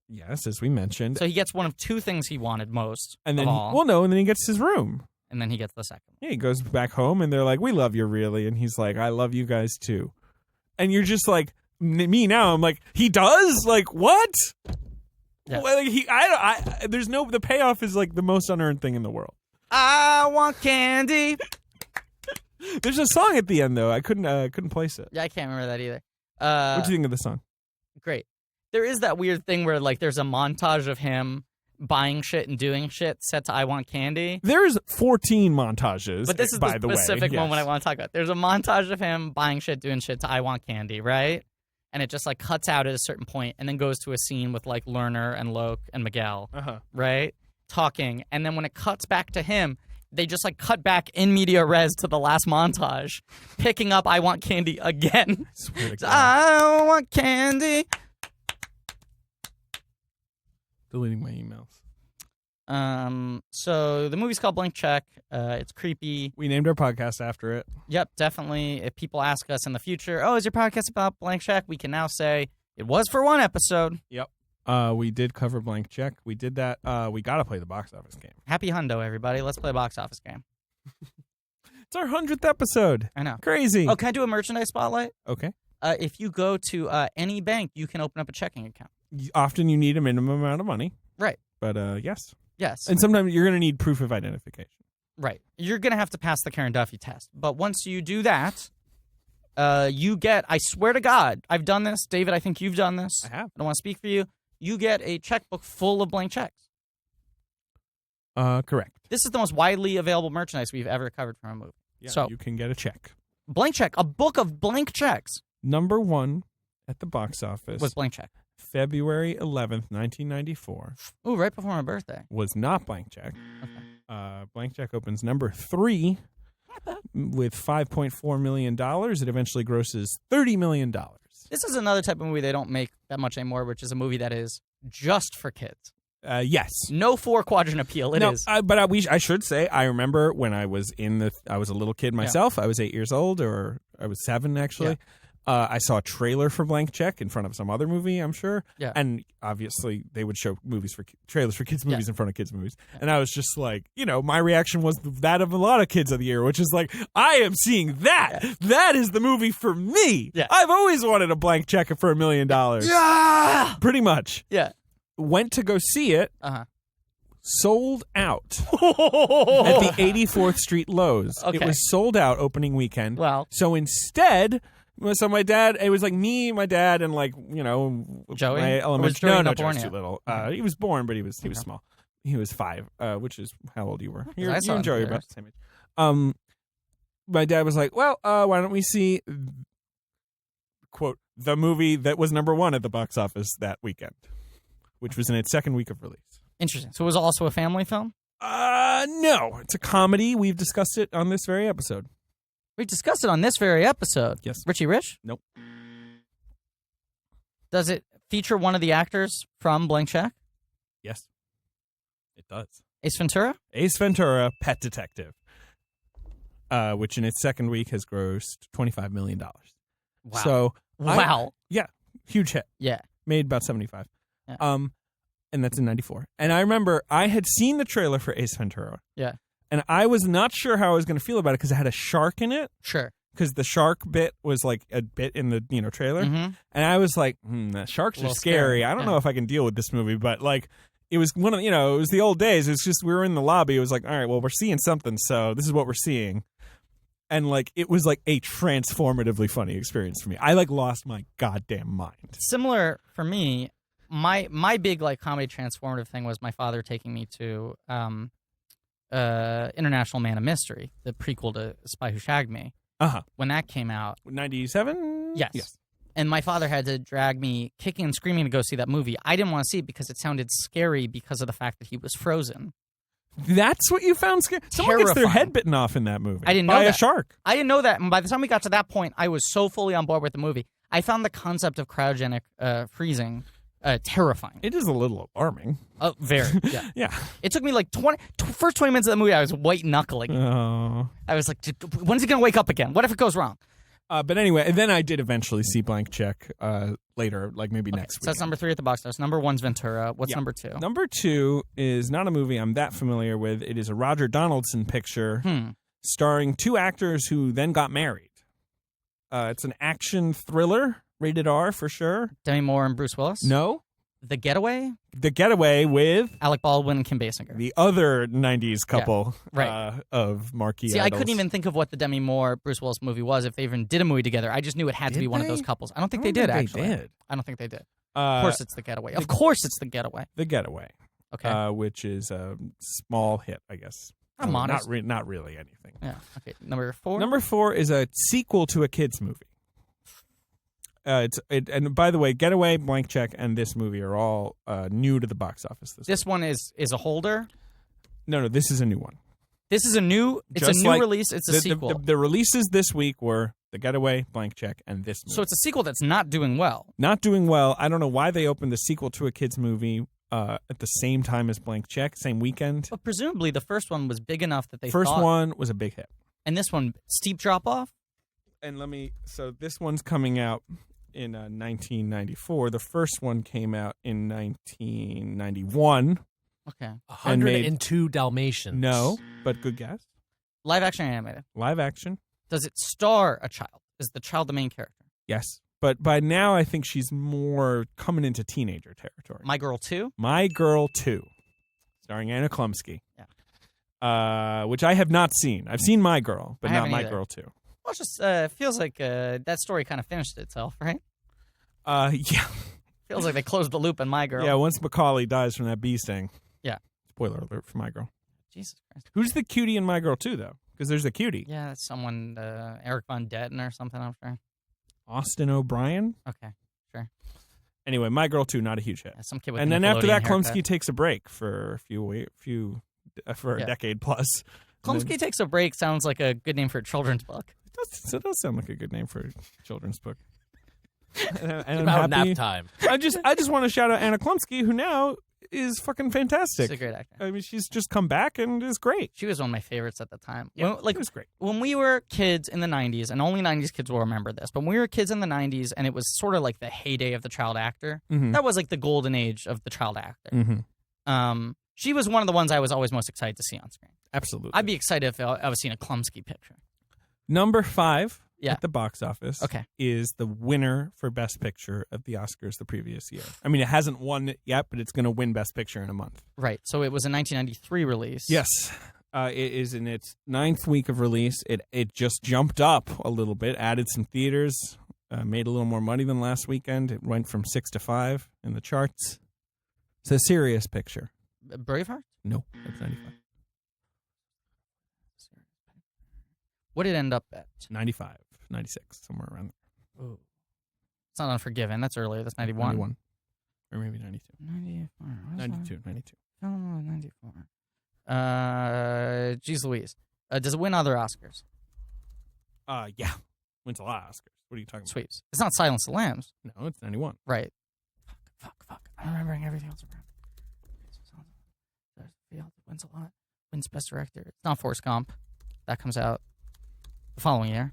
C: Yes, as we mentioned.
B: So he gets one of two things he wanted most
C: and then
B: of all.
C: and then he gets his room.
B: And then he gets the second one.
C: Yeah, he goes back home, and they're like, we love you, really. And he's like, I love you guys, too. And you're just like, me now, I'm like, he does? Like, what?
B: Yeah.
C: Well, there's the payoff is like the most unearned thing in the world.
B: I want candy.
C: There's a song at the end, though. I couldn't place it.
B: Yeah, I can't remember that either.
C: What do you think of the song?
B: Great. There is that weird thing where, like, there's a montage of him buying shit and doing shit set to I Want Candy.
C: There's 14 montages,
B: but this is
C: by
B: the specific moment I want to talk about. There's a montage of him buying shit, doing shit to I Want Candy, right? And it just, like, cuts out at a certain point and then goes to a scene with, like, Lerner and Loke and Miguel, right? Talking. And then when it cuts back to him, they just, like, cut back in media res to the last montage, picking up I Want Candy again. I want candy.
C: Deleting my emails.
B: So the movie's called Blank Check. It's creepy.
C: We named our podcast after it.
B: Yep, definitely. If people ask us in the future, oh, is your podcast about Blank Check? We can now say it was for one episode.
C: Yep. We did cover Blank Check. We did that. We got to play the box office game.
B: Happy hundo, everybody. Let's play a box office game.
C: It's our 100th episode.
B: I know.
C: Crazy.
B: Oh, can I do a merchandise spotlight?
C: Okay.
B: If you go to any bank, you can open up a checking account.
C: Often you need a minimum amount of money.
B: Right.
C: But yes.
B: Yes.
C: And sometimes you're going to need proof of identification.
B: Right. You're going to have to pass the Karen Duffy test. But once you do that, you get, I swear to God, I've done this. David, I think you've done this.
C: I have.
B: I don't want to speak for you. You get a checkbook full of blank checks.
C: Correct.
B: This is the most widely available merchandise we've ever covered from a movie.
C: Yeah,
B: so
C: you can get a check.
B: Blank Check, a book of blank checks.
C: Number one at the box office
B: Was Blank Check.
C: February 11th, 1994.
B: Ooh, right before my birthday.
C: Was not Blank Check.
B: Okay.
C: Blank Check opens number 3 with $5.4 million. It eventually grosses $30 million.
B: This is another type of movie they don't make that much anymore, which is a movie that is just for kids.
C: Yes.
B: No 4-quadrant appeal. It is.
C: But I should say, I remember when I was I was a little kid myself. Yeah. I was 8 years old, or I was 7 actually. Yeah. I saw a trailer for Blank Check in front of some other movie, I'm sure.
B: Yeah.
C: And obviously they would show trailers for kids' movies in front of kids' movies. Yeah. And I was just like, my reaction was that of a lot of kids of the year, which is like, I am seeing that. Yeah. That is the movie for me. Yeah. I've always wanted a Blank Check for $1 million. Yeah. Pretty much.
B: Yeah.
C: Went to go see it. Sold out at the 84th Street Lowe's. Okay. It was sold out opening weekend.
B: Wow.
C: So instead... So my dad, it was like me, my dad, and like,
B: Joey?
C: My elementary. No, Joey's too little.
B: Okay.
C: He was born, but he was small. He was 5, which is how old you were. You and Joey are about the same age. My dad was like, well, why don't we see, quote, the movie that was number 1 at the box office that weekend, which was in its second week of release.
B: Interesting. So it was also a family film?
C: No. It's a comedy. We've discussed it on this very episode.
B: We discussed it on this very episode.
C: Yes.
B: Richie Rich?
C: Nope.
B: Does it feature one of the actors from Blank Check?
C: Yes. It does.
B: Ace Ventura?
C: Ace Ventura, Pet Detective, which in its second week has grossed $25 million.
B: Wow.
C: So,
B: wow.
C: Yeah. Huge hit.
B: Yeah.
C: Made about 75.
B: Yeah.
C: And that's in 94. And I remember I had seen the trailer for Ace Ventura.
B: Yeah.
C: And I was not sure how I was going to feel about it because it had a shark in it.
B: Sure.
C: Because the shark bit was like a bit in the trailer.
B: Mm-hmm.
C: And I was like, the sharks are scary. I don't know if I can deal with this movie. But like, it was one of, it was the old days. It was just, we were in the lobby. It was like, all right, well, we're seeing something. So this is what we're seeing. And like, it was like a transformatively funny experience for me. I like lost my goddamn mind.
B: Similar for me, my big like comedy transformative thing was my father taking me to International Man of Mystery, the prequel to Spy Who Shagged Me. When that came out.
C: 97?
B: Yes. And my father had to drag me kicking and screaming to go see that movie. I didn't want to see it because it sounded scary because of the fact that he was frozen.
C: That's what you found scary? Someone gets their head bitten off in that movie.
B: I didn't know
C: by
B: that.
C: a shark.
B: I didn't know that. And by the time we got to that point, I was so fully on board with the movie. I found the concept of cryogenic freezing terrifying.
C: It is a little alarming.
B: Oh, very. Yeah.
C: Yeah.
B: It took me like first 20 minutes of the movie, I was white knuckling.
C: Oh.
B: I was like, when's he going to wake up again? What if it goes wrong?
C: But anyway, and then I did eventually see Blank Check later, like maybe next week.
B: So that's number 3 at the box office. Number 1's Ventura. What's number 2?
C: Number 2 is not a movie I'm that familiar with. It is a Roger Donaldson picture starring 2 actors who then got married. It's an action thriller, rated R for sure.
B: Demi Moore and Bruce Willis?
C: No.
B: The Getaway?
C: The Getaway with
B: Alec Baldwin and Kim Basinger.
C: the other 90s couple of marquee
B: See,
C: idols.
B: I couldn't even think of what the Demi Moore Bruce Willis movie was if they even did a movie together. I just knew it had to
C: Did
B: be one of
C: they?
B: those couples. I don't think they
C: don't
B: did,
C: think
B: actually.
C: they did.
B: I don't think they did. Of course it's The Getaway. Of course it's The Getaway.
C: The Getaway.
B: Okay.
C: Which is a small hit, I guess.
B: I'm honest.
C: Not really anything.
B: Yeah. Okay. Number 4?
C: Number 4 is a sequel to a kids movie. And by the way, Getaway, Blank Check, and this movie are all new to the box office.
B: This one is a holder?
C: No, this is a new one.
B: This is a new. It's
C: Just
B: a new
C: like
B: release. It's a sequel.
C: The releases this week were The Getaway, Blank Check, and this movie.
B: So it's a sequel that's not doing well.
C: Not doing well. I don't know why they opened the sequel to a kids movie at the same time as Blank Check, same weekend.
B: But presumably the first one was big enough that they
C: First
B: thought,
C: one was a big hit.
B: and this one steep drop off.
C: And so this one's coming out in 1994. The first one came out in 1991.
B: Okay.
D: 102 Dalmatians.
C: No, but good guess.
B: Live action or animated.
C: Live action.
B: Does it star a child? Is the child the main character?
C: Yes. But by now, I think she's more coming into teenager territory.
B: My Girl 2?
C: My Girl 2, starring Anna Klumsky.
B: Yeah.
C: Which I have not seen. I've seen My Girl, but
B: I
C: not
B: haven't
C: My
B: either.
C: Girl 2.
B: Well, it just feels like that story kind of finished itself, right?
C: Yeah.
B: Feels like they closed the loop on My Girl.
C: Yeah, once Macaulay dies from that bee sting.
B: Yeah.
C: Spoiler alert for My Girl.
B: Jesus Christ.
C: Who's the cutie in My Girl 2, though? Because there's a cutie.
B: Yeah, it's someone, Eric Von Detten or something, I'm sure.
C: Austin O'Brien?
B: Okay, sure.
C: Anyway, My Girl 2, not a huge hit.
B: Yeah, some kid with
C: And
B: a
C: then after that,
B: Nickelodeon haircut.
C: Klumsky takes a break for a decade plus.
B: Klumsky Takes a Break sounds like a good name for a children's book.
C: It does sound like a good name for a children's book. And
D: It's
C: I'm
D: about
C: happy.
D: nap time.
C: I just want to shout out Anna Klumsky, who now is fucking fantastic.
B: She's a great actor.
C: I mean, she's just come back and is great.
B: She was one of my favorites at the time.
C: Yeah,
B: When-
C: it was great.
B: When we were kids in the 90s, and only 90s kids will remember this, but when we were kids in the 90s and it was sort of like the heyday of the child actor,
C: Mhm.
B: that was like the golden age of the child actor.
C: Mm-hmm.
B: She was one of the ones I was always most excited to see on screen.
C: Absolutely.
B: I'd be excited if I was seeing a Klumsky picture.
C: Number 5
B: Yeah.
C: at the box office
B: Okay.
C: is the winner for Best Picture of the Oscars the previous year. I mean, it hasn't won it yet, but it's going to win Best Picture in a month.
B: Right. So it was a 1993 release.
C: Yes. It is in its 9th week of release. It just jumped up a little bit, added some theaters, made a little more money than last weekend. It went from 6 to 5 in the charts. It's a serious picture.
B: Braveheart?
C: No, that's 95.
B: What did it end up at?
C: 95, 96, somewhere around there.
B: Ooh. It's not Unforgiven. That's earlier. That's 91.
C: 91. Or maybe 92.
B: 94.
C: 92, 92.
B: No, 94. Jeez Louise. Does it win other Oscars?
C: Yeah. Wins a lot of Oscars. What are you talking about?
B: Sweeps. It's not Silence of the Lambs.
C: No, it's 91.
B: Right. Fuck. I'm remembering everything else around. It wins a lot. Wins Best Director. It's not Forrest Gump. That comes out the following year.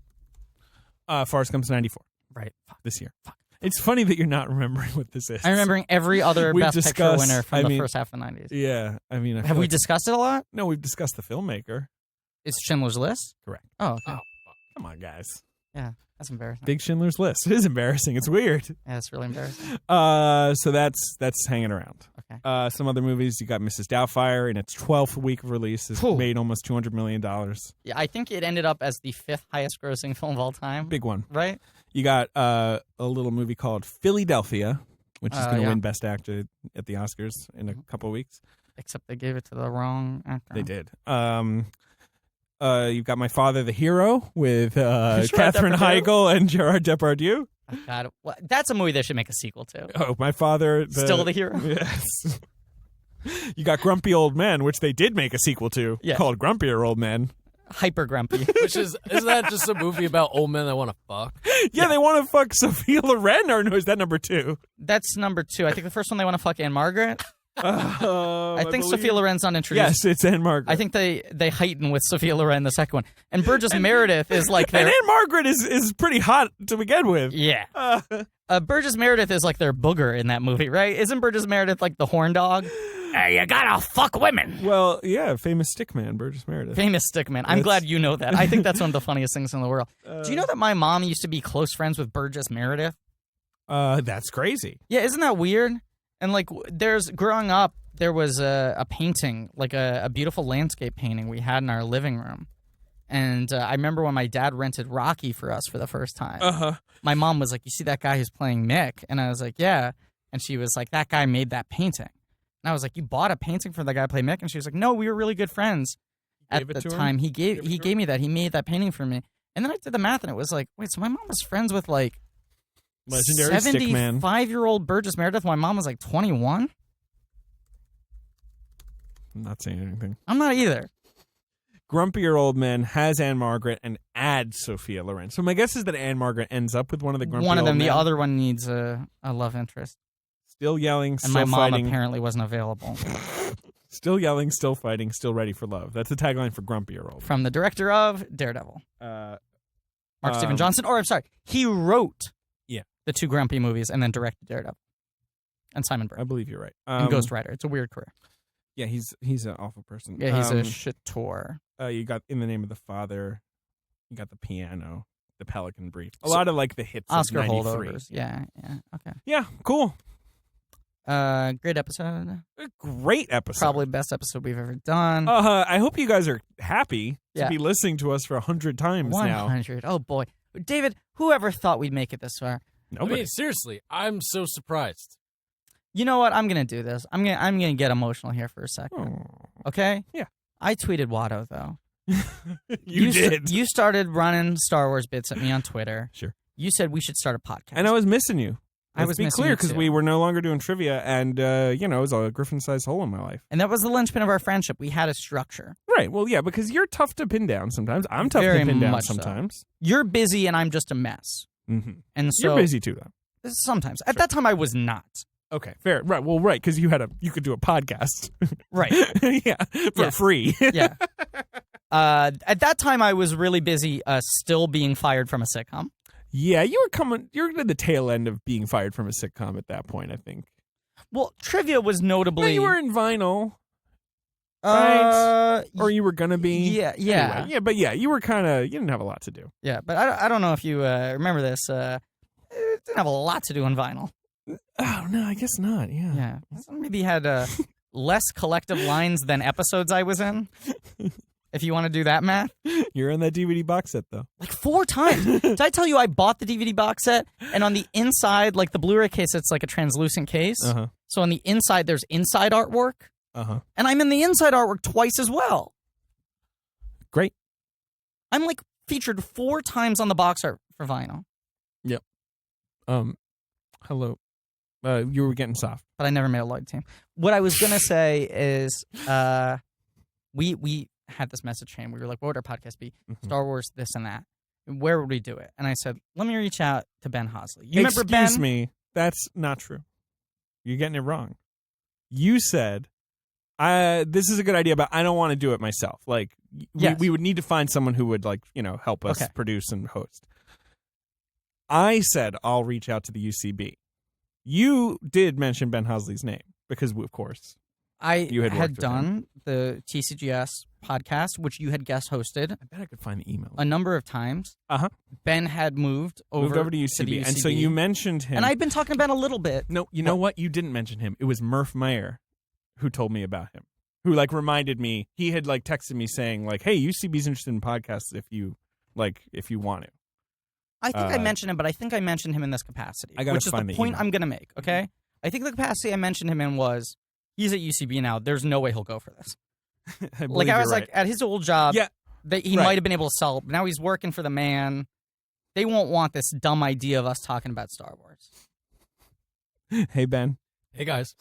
C: Forrest Gump's 94.
B: Right. Fuck.
C: This year.
B: Fuck.
C: It's funny that you're not remembering what this is.
B: I'm remembering every other
C: We've
B: Best Picture
C: discussed-
B: winner from
C: I
B: the
C: mean-
B: first half of the 90s.
C: Yeah. I mean, I
B: Have
C: feel
B: we
C: like-
B: discussed it a lot?
C: No, we've discussed the filmmaker.
B: It's Schindler's List?
C: Correct.
B: Oh, okay.
D: Oh.
C: Come on, guys.
B: Yeah, that's embarrassing.
C: Big Schindler's List. It is embarrassing. It's weird.
B: Yeah, that's really embarrassing.
C: So that's hanging around.
B: Okay.
C: Some other movies. You got Mrs. Doubtfire in its 12th week of release. It's
B: Whew.
C: made almost $200 million.
B: Yeah, I think it ended up as the 5th highest grossing film of all time.
C: Big one.
B: Right?
C: You got a little movie called Philadelphia, which is going to
B: yeah.
C: win Best Actor at the Oscars in a couple of weeks.
B: Except they gave it to the wrong actor.
C: They did. You've got My Father the Hero with
B: Gerard
C: Katherine
B: Depardieu?
C: Heigl and Gerard Depardieu.
B: Oh, God, that's a movie they should make a sequel to.
C: Oh, My Father.
B: Still the Hero?
C: Yes. You got Grumpy Old Men, which they did make a sequel to, called Grumpier Old Men.
B: Hyper grumpy.
D: Which isn't that just a movie about old men that want to fuck?
C: Yeah, they want to fuck Sophia Loren, or no, is that number 2?
B: That's number 2. I think the first one they want to fuck Anne Margaret. I think
C: believe-
B: Sophia Loren's not introduced.
C: Yes, it's Anne Margaret.
B: I think they heighten with Sophia Loren the second one. And Burgess Meredith is like
C: and
B: their...
C: Anne Margaret is pretty hot to begin with.
B: Yeah. Burgess Meredith is like their booger in that movie, right? Isn't Burgess Meredith like the horn dog? Hey, you gotta fuck women.
C: Well, yeah, famous stickman, Burgess Meredith.
B: Famous stickman. I'm glad you know that. I think that's one of the funniest things in the world. Do you know that my mom used to be close friends with Burgess Meredith?
C: That's crazy.
B: Yeah, isn't that weird? And like, growing up, there was a painting, like a beautiful landscape painting we had in our living room. And I remember when my dad rented Rocky for us for the first time. My mom was like, "You see that guy who's playing Mick?" And I was like, "Yeah." And she was like, "That guy made that painting." And I was like, "You bought a painting for the guy who played Mick?" And she was like, "No, we were really good friends at the time. He gave me that. He made that painting for me." And then I did the math, and it was like, wait, so my mom was friends with like
C: Legendary stickman.
B: 75-year-old Burgess Meredith. My mom was like 21.
C: I'm not saying anything.
B: I'm not either.
C: Grumpier Old Men has Anne Margaret and adds Sophia Loren. So my guess is that Anne Margaret ends up with one of the grumpy
B: One of them.
C: old men.
B: The other one needs a love interest.
C: Still yelling,
B: And
C: still
B: my mom
C: fighting.
B: apparently wasn't available.
C: Still yelling, still fighting, still ready for love. That's the tagline for Grumpier Old.
B: From the director of Daredevil, Mark Steven Johnson. Or I'm sorry, he wrote the 2 Grumpy movies and then directed Daredevil. And Simon Bird.
C: I believe you're right.
B: And Ghost Rider. It's a weird career.
C: Yeah, he's an awful person.
B: Yeah, he's a shitor.
C: You got In the Name of the Father. You got The Piano, The Pelican Brief. A lot of like the hits
B: Oscar
C: of 93.
B: holdovers. Yeah. Okay.
C: Yeah, cool.
B: Great episode.
C: A great episode.
B: Probably best episode we've ever done.
C: I hope you guys are happy to
B: Yeah.
C: be listening to us for 100 times now.
B: 100. Oh boy, David. Whoever thought we'd make it this far?
D: I
C: Nobody.
D: mean, seriously, I'm so surprised.
B: You know what? I'm gonna do this. I'm gonna get emotional here for a second.
C: Oh.
B: Okay?
C: Yeah.
B: I tweeted Watto though.
C: You did.
B: You started running Star Wars bits at me on Twitter.
C: Sure.
B: You said we should start a podcast.
C: And I was missing you.
B: I was
C: be
B: missing
C: clear
B: you,
C: because
B: too.
C: we were no longer doing trivia, and it was a Griffin-sized hole in my life.
B: And that was the linchpin of our friendship. We had a structure.
C: Right. Well, yeah, because you're tough to pin down sometimes. I'm tough
B: Very
C: to pin down
B: much so.
C: sometimes.
B: You're busy, and I'm just a mess.
C: Mm-hmm.
B: And so
C: You're busy too, though.
B: sometimes. At that time, I was not.
C: Okay, fair. Right. Well, right, because you could do a podcast.
B: Right.
C: Yeah, for
B: Yeah.
C: free.
B: Yeah. At that time, I was really busy still being fired from a sitcom.
C: Yeah, you're at the tail end of being fired from a sitcom at that point, I think.
B: Well, trivia was
C: No,
B: notably...
C: you were in Vinyl, right? Or you were going to be.
B: Yeah.
C: Anyway, yeah, but yeah, you didn't have a lot to do.
B: Yeah, but I don't know if you remember this. It didn't have a lot to do on Vinyl.
C: Oh, no, I guess not, yeah.
B: Yeah. Maybe had less collective lines than episodes I was in. If you want to do that math.
C: You're in that DVD box set, though.
B: Like 4 times. Did I tell you I bought the DVD box set? And on the inside, like the Blu-ray case, it's like a translucent case.
C: Uh-huh.
B: So on the inside, there's inside artwork.
C: Uh-huh.
B: And I'm in the inside artwork twice as well.
C: Great.
B: I'm like featured 4 times on the box art for Vinyl.
C: Yep. Hello. You were getting soft.
B: But I never made a Lloyd team. What I was going to say is we had this message chain. We were like, what would our podcast be?
C: Mm-hmm.
B: Star Wars, this and that. Where would we do it? And I said, let me reach out to Ben Hosley. You remember Ben?
C: Excuse me. That's not true. You're getting it wrong. You said, this is a good idea, but I don't want to do it myself. Like,
B: Yes.
C: we would need to find someone who would, like, help us
B: Okay.
C: produce and host. I said, I'll reach out to the UCB. You did mention Ben Hosley's name because, of course, you had worked with
B: done the TCGS podcast, which you had guest hosted
C: I bet I could find the email.
B: a number of times.
C: Uh-huh.
B: Ben had moved over
C: to UCB. And so you mentioned him.
B: And I've been talking about a little bit.
C: No, you know what? You didn't mention him. It was Murph Meyer who told me about him, who, like, reminded me. He had, like, texted me saying, like, hey, UCB's interested in podcasts if you want it.
B: I think I mentioned him, but I think I mentioned him in this capacity.
C: I gotta
B: which is
C: find
B: the
C: the
B: point
C: email.
B: I'm going to make, okay? I think the capacity I mentioned him in was He's at UCB now. There's no way he'll go for this.
C: I
B: Like, I was like, at his old job,
C: Yeah,
B: he
C: right.
B: might have been able to sell it, but now he's working for the man. They won't want this dumb idea of us talking about Star Wars.
C: Hey, Ben.
D: Hey guys,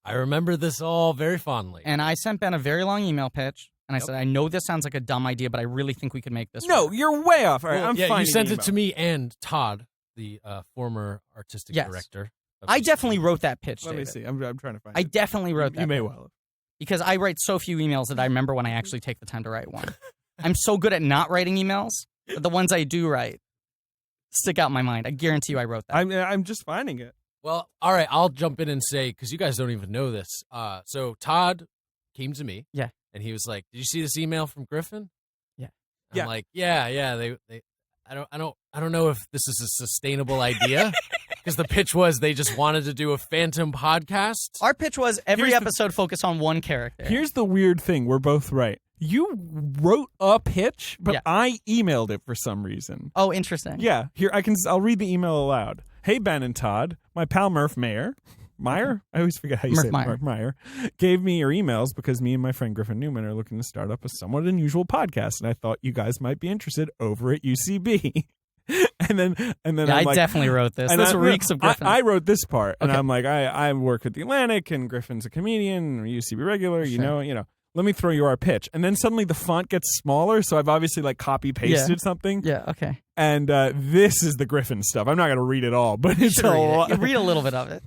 D: I remember this all very fondly.
B: And I sent Ben a very long email pitch, and I
D: Yep.
B: said, I know this sounds like a dumb idea, but I really think we could make this
C: No,
B: work.
C: you're way off. All right,
D: Well,
C: I'm
D: yeah,
C: fine.
D: you sent it to me and Todd, the former artistic
B: Yes.
D: director. of
B: I
D: UCB.
B: definitely wrote that pitch,
C: Let me
B: David.
C: see. I'm trying to find
B: I
C: it.
B: definitely wrote that
C: You may
B: pitch.
C: well have.
B: Because I write so few emails that I remember when I actually take the time to write one. I'm so good at not writing emails, but the ones I do write stick out in my mind. I guarantee you I wrote that.
C: I'm just finding it.
D: Well, all right, I'll jump in and say, because you guys don't even know this. So Todd came to me.
B: Yeah.
D: And he was like, "Did you see this email from Griffin?"
B: Yeah.
D: I'm
C: Yeah.
D: like, yeah. They I don't know if this is a sustainable idea. Because the pitch was they just wanted to do a Phantom podcast.
B: Our pitch was every
C: Here's the-
B: episode focus on one character.
C: Here's the weird thing. We're both right. You wrote a pitch, but
B: Yeah.
C: I emailed it for some reason.
B: Oh, interesting.
C: Yeah, here I'll read the email aloud. Hey, Ben and Todd, my pal Murph Meyer. I always forget how you
B: Murph
C: say it.
B: Meyer.
C: Murph Meyer gave me your emails because me and my friend Griffin Newman are looking to start up a somewhat unusual podcast, and I thought you guys might be interested over at UCB. and then
B: Yeah,
C: I'm
B: I
C: like,
B: definitely wrote this.
C: and
B: This
C: I-
B: reeks of Griffin.
C: I wrote this part, and
B: Okay.
C: I'm like, I work at the Atlantic, and Griffin's a comedian, or UCB regular, you
B: Sure.
C: know. Let me throw you our pitch, and then suddenly the font gets smaller, so I've obviously like copy pasted something,
B: Yeah, okay.
C: and this is the Griffin stuff. I'm not going to read it all, but it's
B: Should
C: a
B: read it.
C: lot.
B: You read a little bit of it.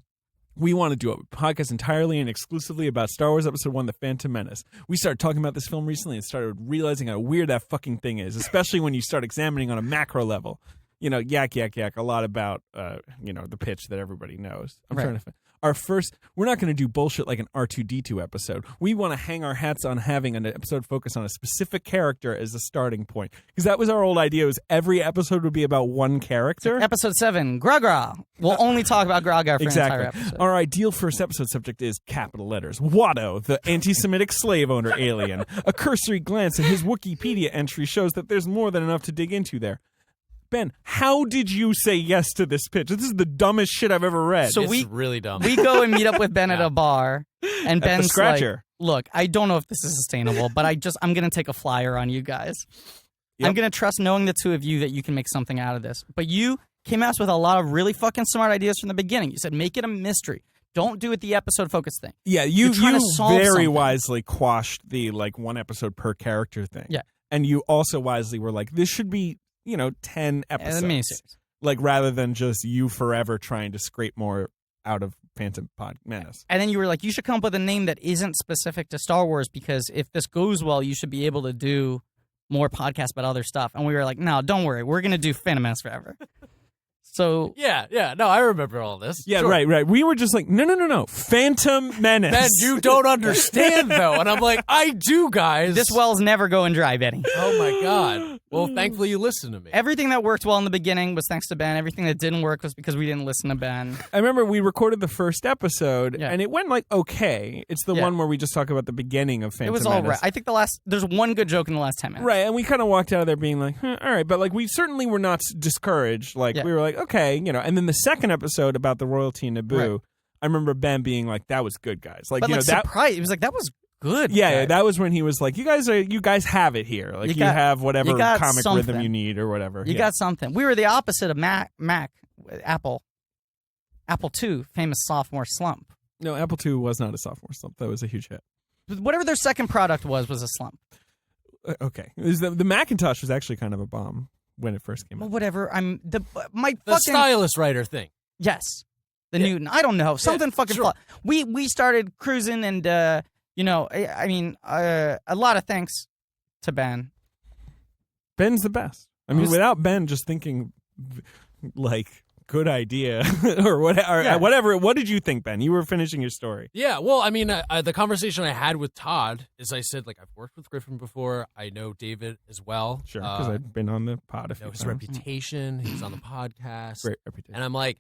C: We want to do a podcast entirely and exclusively about Star Wars Episode 1, The Phantom Menace. We started talking about this film recently and started realizing how weird that fucking thing is, especially when you start examining on a macro level. Yak, a lot about, the pitch that everybody knows. I'm
B: Right.
C: trying to we're not going to do bullshit like an R2-D2 episode. We want to hang our hats on having an episode focus on a specific character as a starting point. Because that was our old idea, was every episode would be about one character.
B: Episode 7, Gra. We'll only talk about Gra for an entire episode.
C: Our ideal first episode subject is capital letters. Watto, the anti-Semitic slave owner alien. A cursory glance at his Wikipedia entry shows that there's more than enough to dig into there. Ben, how did you say yes to this pitch? This is the dumbest shit I've ever read.
B: So
D: It's really dumb.
B: We go and meet up with Ben at a bar, and
C: the
B: Ben's like,
C: Scratcher.
B: look, I don't know if this is sustainable, but I'm going to take a flyer on you guys.
C: Yep.
B: I'm going to trust, knowing the two of you, that you can make something out of this. But you came at us with a lot of really fucking smart ideas from the beginning. You said, make it a mystery. Don't do it the episode focus thing.
C: Yeah, you
B: You're trying to solve
C: very
B: something.
C: wisely quashed the one episode per character thing.
B: Yeah.
C: And you also wisely were like, this should be, 10 episodes.
B: And a miniseries.
C: Like, rather than just you forever trying to scrape more out of Phantom Menace.
B: And then you were like, you should come up with a name that isn't specific to Star Wars, because if this goes well, you should be able to do more podcasts about other stuff. And we were like, no, don't worry. We're going to do Phantom Menace forever. So
D: Yeah. No, I remember all this.
C: Yeah,
D: Sure.
C: right. We were just like, no. Phantom Menace.
D: Ben, you don't understand, though. And I'm like, I do, guys.
B: this well's never going dry, Benny.
D: Oh, my God. Well, thankfully you listened to me.
B: Everything that worked well in the beginning was thanks to Ben. Everything that didn't work was because we didn't listen to Ben.
C: I remember we recorded the first episode,
B: Yeah.
C: and it went okay. It's the
B: Yeah.
C: one where we just talk about the beginning of Phantom
B: It was
C: Menace.
B: all right. I think there's one good joke in the last 10 minutes.
C: Right, and we kind of walked out of there being like, all right, but we certainly were not discouraged.
B: Yeah.
C: We were like, okay, and then the second episode about the royalty in Naboo,
B: Right.
C: I remember Ben being like, that was good, guys.
B: But
C: that.
B: surprised. He was like, that was good.
C: Yeah,
B: guys.
C: that was when he was like, you guys have it here. Like, you have whatever
B: you got
C: comic
B: something.
C: rhythm you need or whatever.
B: You
C: Yeah.
B: got something. We were the opposite of Apple II, famous sophomore slump.
C: No, Apple II was not a sophomore slump. That was a huge hit.
B: Whatever their second product was a slump.
C: Okay. The Macintosh was actually kind of a bomb when it first came
B: Well,
C: out.
B: whatever.
D: The
B: fucking
D: stylus writer thing.
B: yes, the Newton. I don't know, something fucking.
D: sure.
B: We started cruising, and a lot of thanks to Ben.
C: Ben's the best. I mean,
B: Who's-
C: without Ben just thinking, good idea or whatever.
B: Yeah.
C: Whatever. What did you think, Ben? You were finishing your story.
D: Yeah, well, I mean, the conversation I had with Todd is I said, I've worked with Griffin before. I know David as well.
C: Sure, because I've been on the pod a few
D: know his
C: times.
D: reputation. He's on the podcast.
C: Great reputation.
D: And I'm like,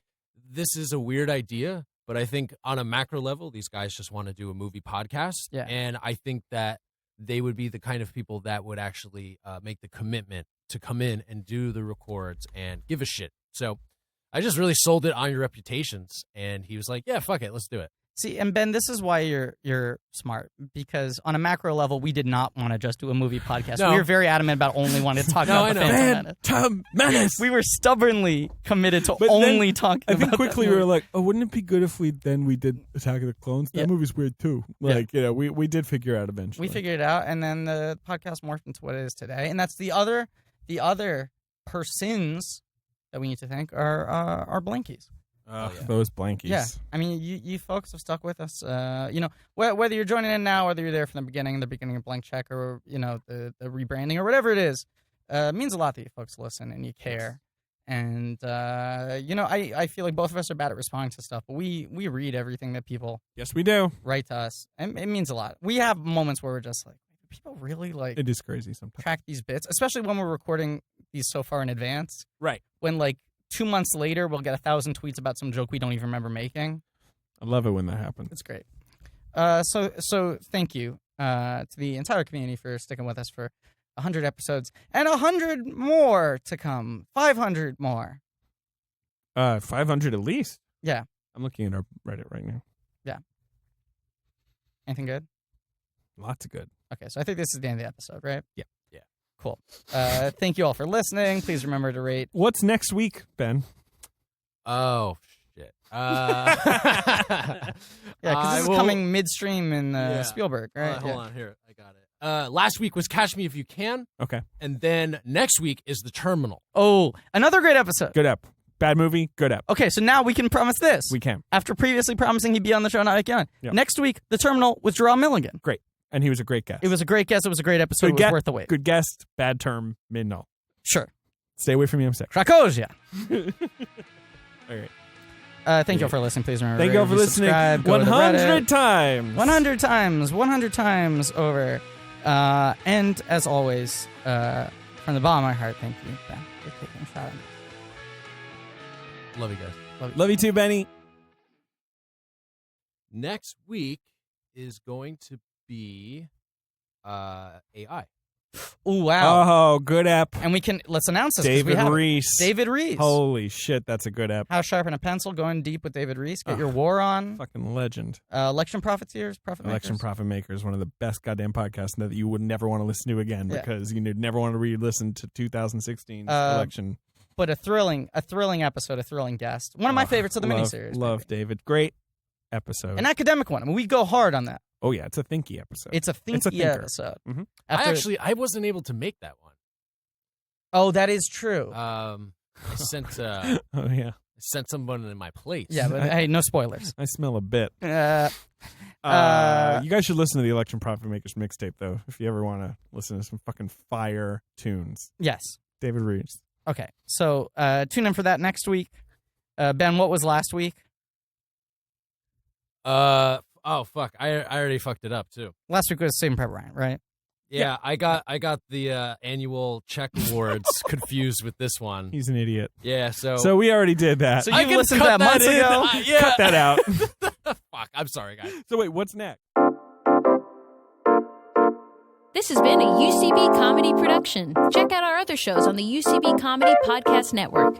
D: this is a weird idea, but I think on a macro level, these guys just want to do a movie podcast.
B: Yeah.
D: And I think that they would be the kind of people that would actually make the commitment to come in and do the records and give a shit. So I just really sold it on your reputations. And he was like, yeah, fuck it. Let's do it.
B: See, and Ben, this is why you're smart, because on a macro level, we did not want to just do a movie podcast.
D: No.
B: We were very adamant about only wanting to talk about the Phantom Menace.
C: Phantom Menace.
B: We were stubbornly committed to
C: But
B: only
C: then,
B: talking
C: I
B: about
C: think quickly
B: that
C: we
B: movie.
C: were like, oh, wouldn't it be good if we did Attack of the Clones? That
B: Yeah.
C: movie's weird too. Like, we did figure out eventually.
B: We figured it out, and then the podcast morphed into what it is today. And that's the other persons that we need to thank are our blankies.
C: Those blankies.
B: Yeah, I mean, you folks have stuck with us. Whether you're joining in now, whether you're there from the beginning of Blank Check, or the rebranding or whatever it is, it means a lot that you folks listen and you care. And I feel like both of us are bad at responding to stuff, but we read everything that people
C: Yes, we do.
B: write to us, and it means a lot. We have moments where we're just like, people really like
C: It is crazy sometimes.
B: track these bits, especially when we're recording these so far in advance.
C: Right.
B: When like 2 months later, we'll get 1,000 tweets about some joke we don't even remember making.
C: I love it when that happens.
B: It's great. So thank you to the entire community for sticking with us for 100 episodes and 100 more to come. 500 more.
C: 500 at least.
B: Yeah.
C: I'm looking at our Reddit right now.
B: Anything good?
C: Lots of good.
B: Okay, so I think this is the end of the episode, right?
C: Yeah.
B: Cool. Thank you all for listening. Please remember to rate.
C: What's next week, Ben?
D: Oh, shit.
B: Yeah, because this is coming midstream in Spielberg, right?
D: Hold on, here. I got it. Last week was Catch Me If You Can.
C: Okay.
D: And then next week is The Terminal.
B: Oh, another great episode.
C: Good app. Bad movie, good app.
B: Okay, so now we can promise this.
C: We can.
B: After previously promising he'd be on the show, not again.
C: Yep.
B: Next week, The Terminal with Jerome Milligan.
C: Great. And he was a great guest.
B: It was a great guest. It was a great episode.
C: Good
B: It was worth the wait.
C: Good guest, bad term, mid-null.
B: Sure.
C: Stay away from me, I'm sick.
B: Krakozhia.
C: All right.
B: Thank you all for listening. Please remember
C: Thank you all
B: to
C: for listening
B: subscribe, go to the
C: 100
B: Reddit.
C: times.
B: 100 times. 100 times over. And as always, from the bottom of my heart, thank you, Ben, for taking a shot at me.
D: Love you guys.
C: Love you too, Benny.
D: Next week is going to be AI.
B: Oh, wow.
C: Oh, good app.
B: And let's announce this. 'Cause we
C: David
B: have it.
C: Reese.
B: David Reese.
C: Holy shit, that's a good app.
B: How Sharpen a Pencil, going deep with David Reese. Get your war on.
C: Fucking legend.
B: Election Profiteers, Profit
C: Election
B: Makers.
C: Profit Makers, one of the best goddamn podcasts that you would never want to listen to again
B: Yeah.
C: because you never want to re-listen to 2016's election.
B: But a thrilling episode, a thrilling guest. One of my favorites of the miniseries.
C: Love David. Great episode.
B: An academic one. I mean, we go hard on that.
C: Oh, yeah, it's a thinky episode.
B: It's a thinky
C: thinker.
B: episode.
C: Mhm.
D: I wasn't able to make that one.
B: Oh, that is true.
D: I sent
C: Oh, yeah.
D: someone in my place.
B: Yeah, but hey, no spoilers.
C: I smell a bit. You guys should listen to the Election Profit Makers mixtape, though, if you ever want to listen to some fucking fire tunes.
B: Yes.
C: David Reese.
B: Okay, so tune in for that next week. Ben, what was last week?
D: Oh fuck! I already fucked it up too.
B: Last week was Saving Private Ryan, right?
D: Yeah, I got the annual check awards confused with this one.
C: He's an idiot.
D: Yeah,
C: So we already did that.
B: So
D: I
B: you
D: can
B: listened to
D: cut
B: that months
D: in.
B: ago.
D: Yeah.
C: Cut that out.
D: Fuck! I'm sorry, guys.
C: So wait, what's next?
E: This has been a UCB comedy production. Check out our other shows on the UCB Comedy Podcast Network.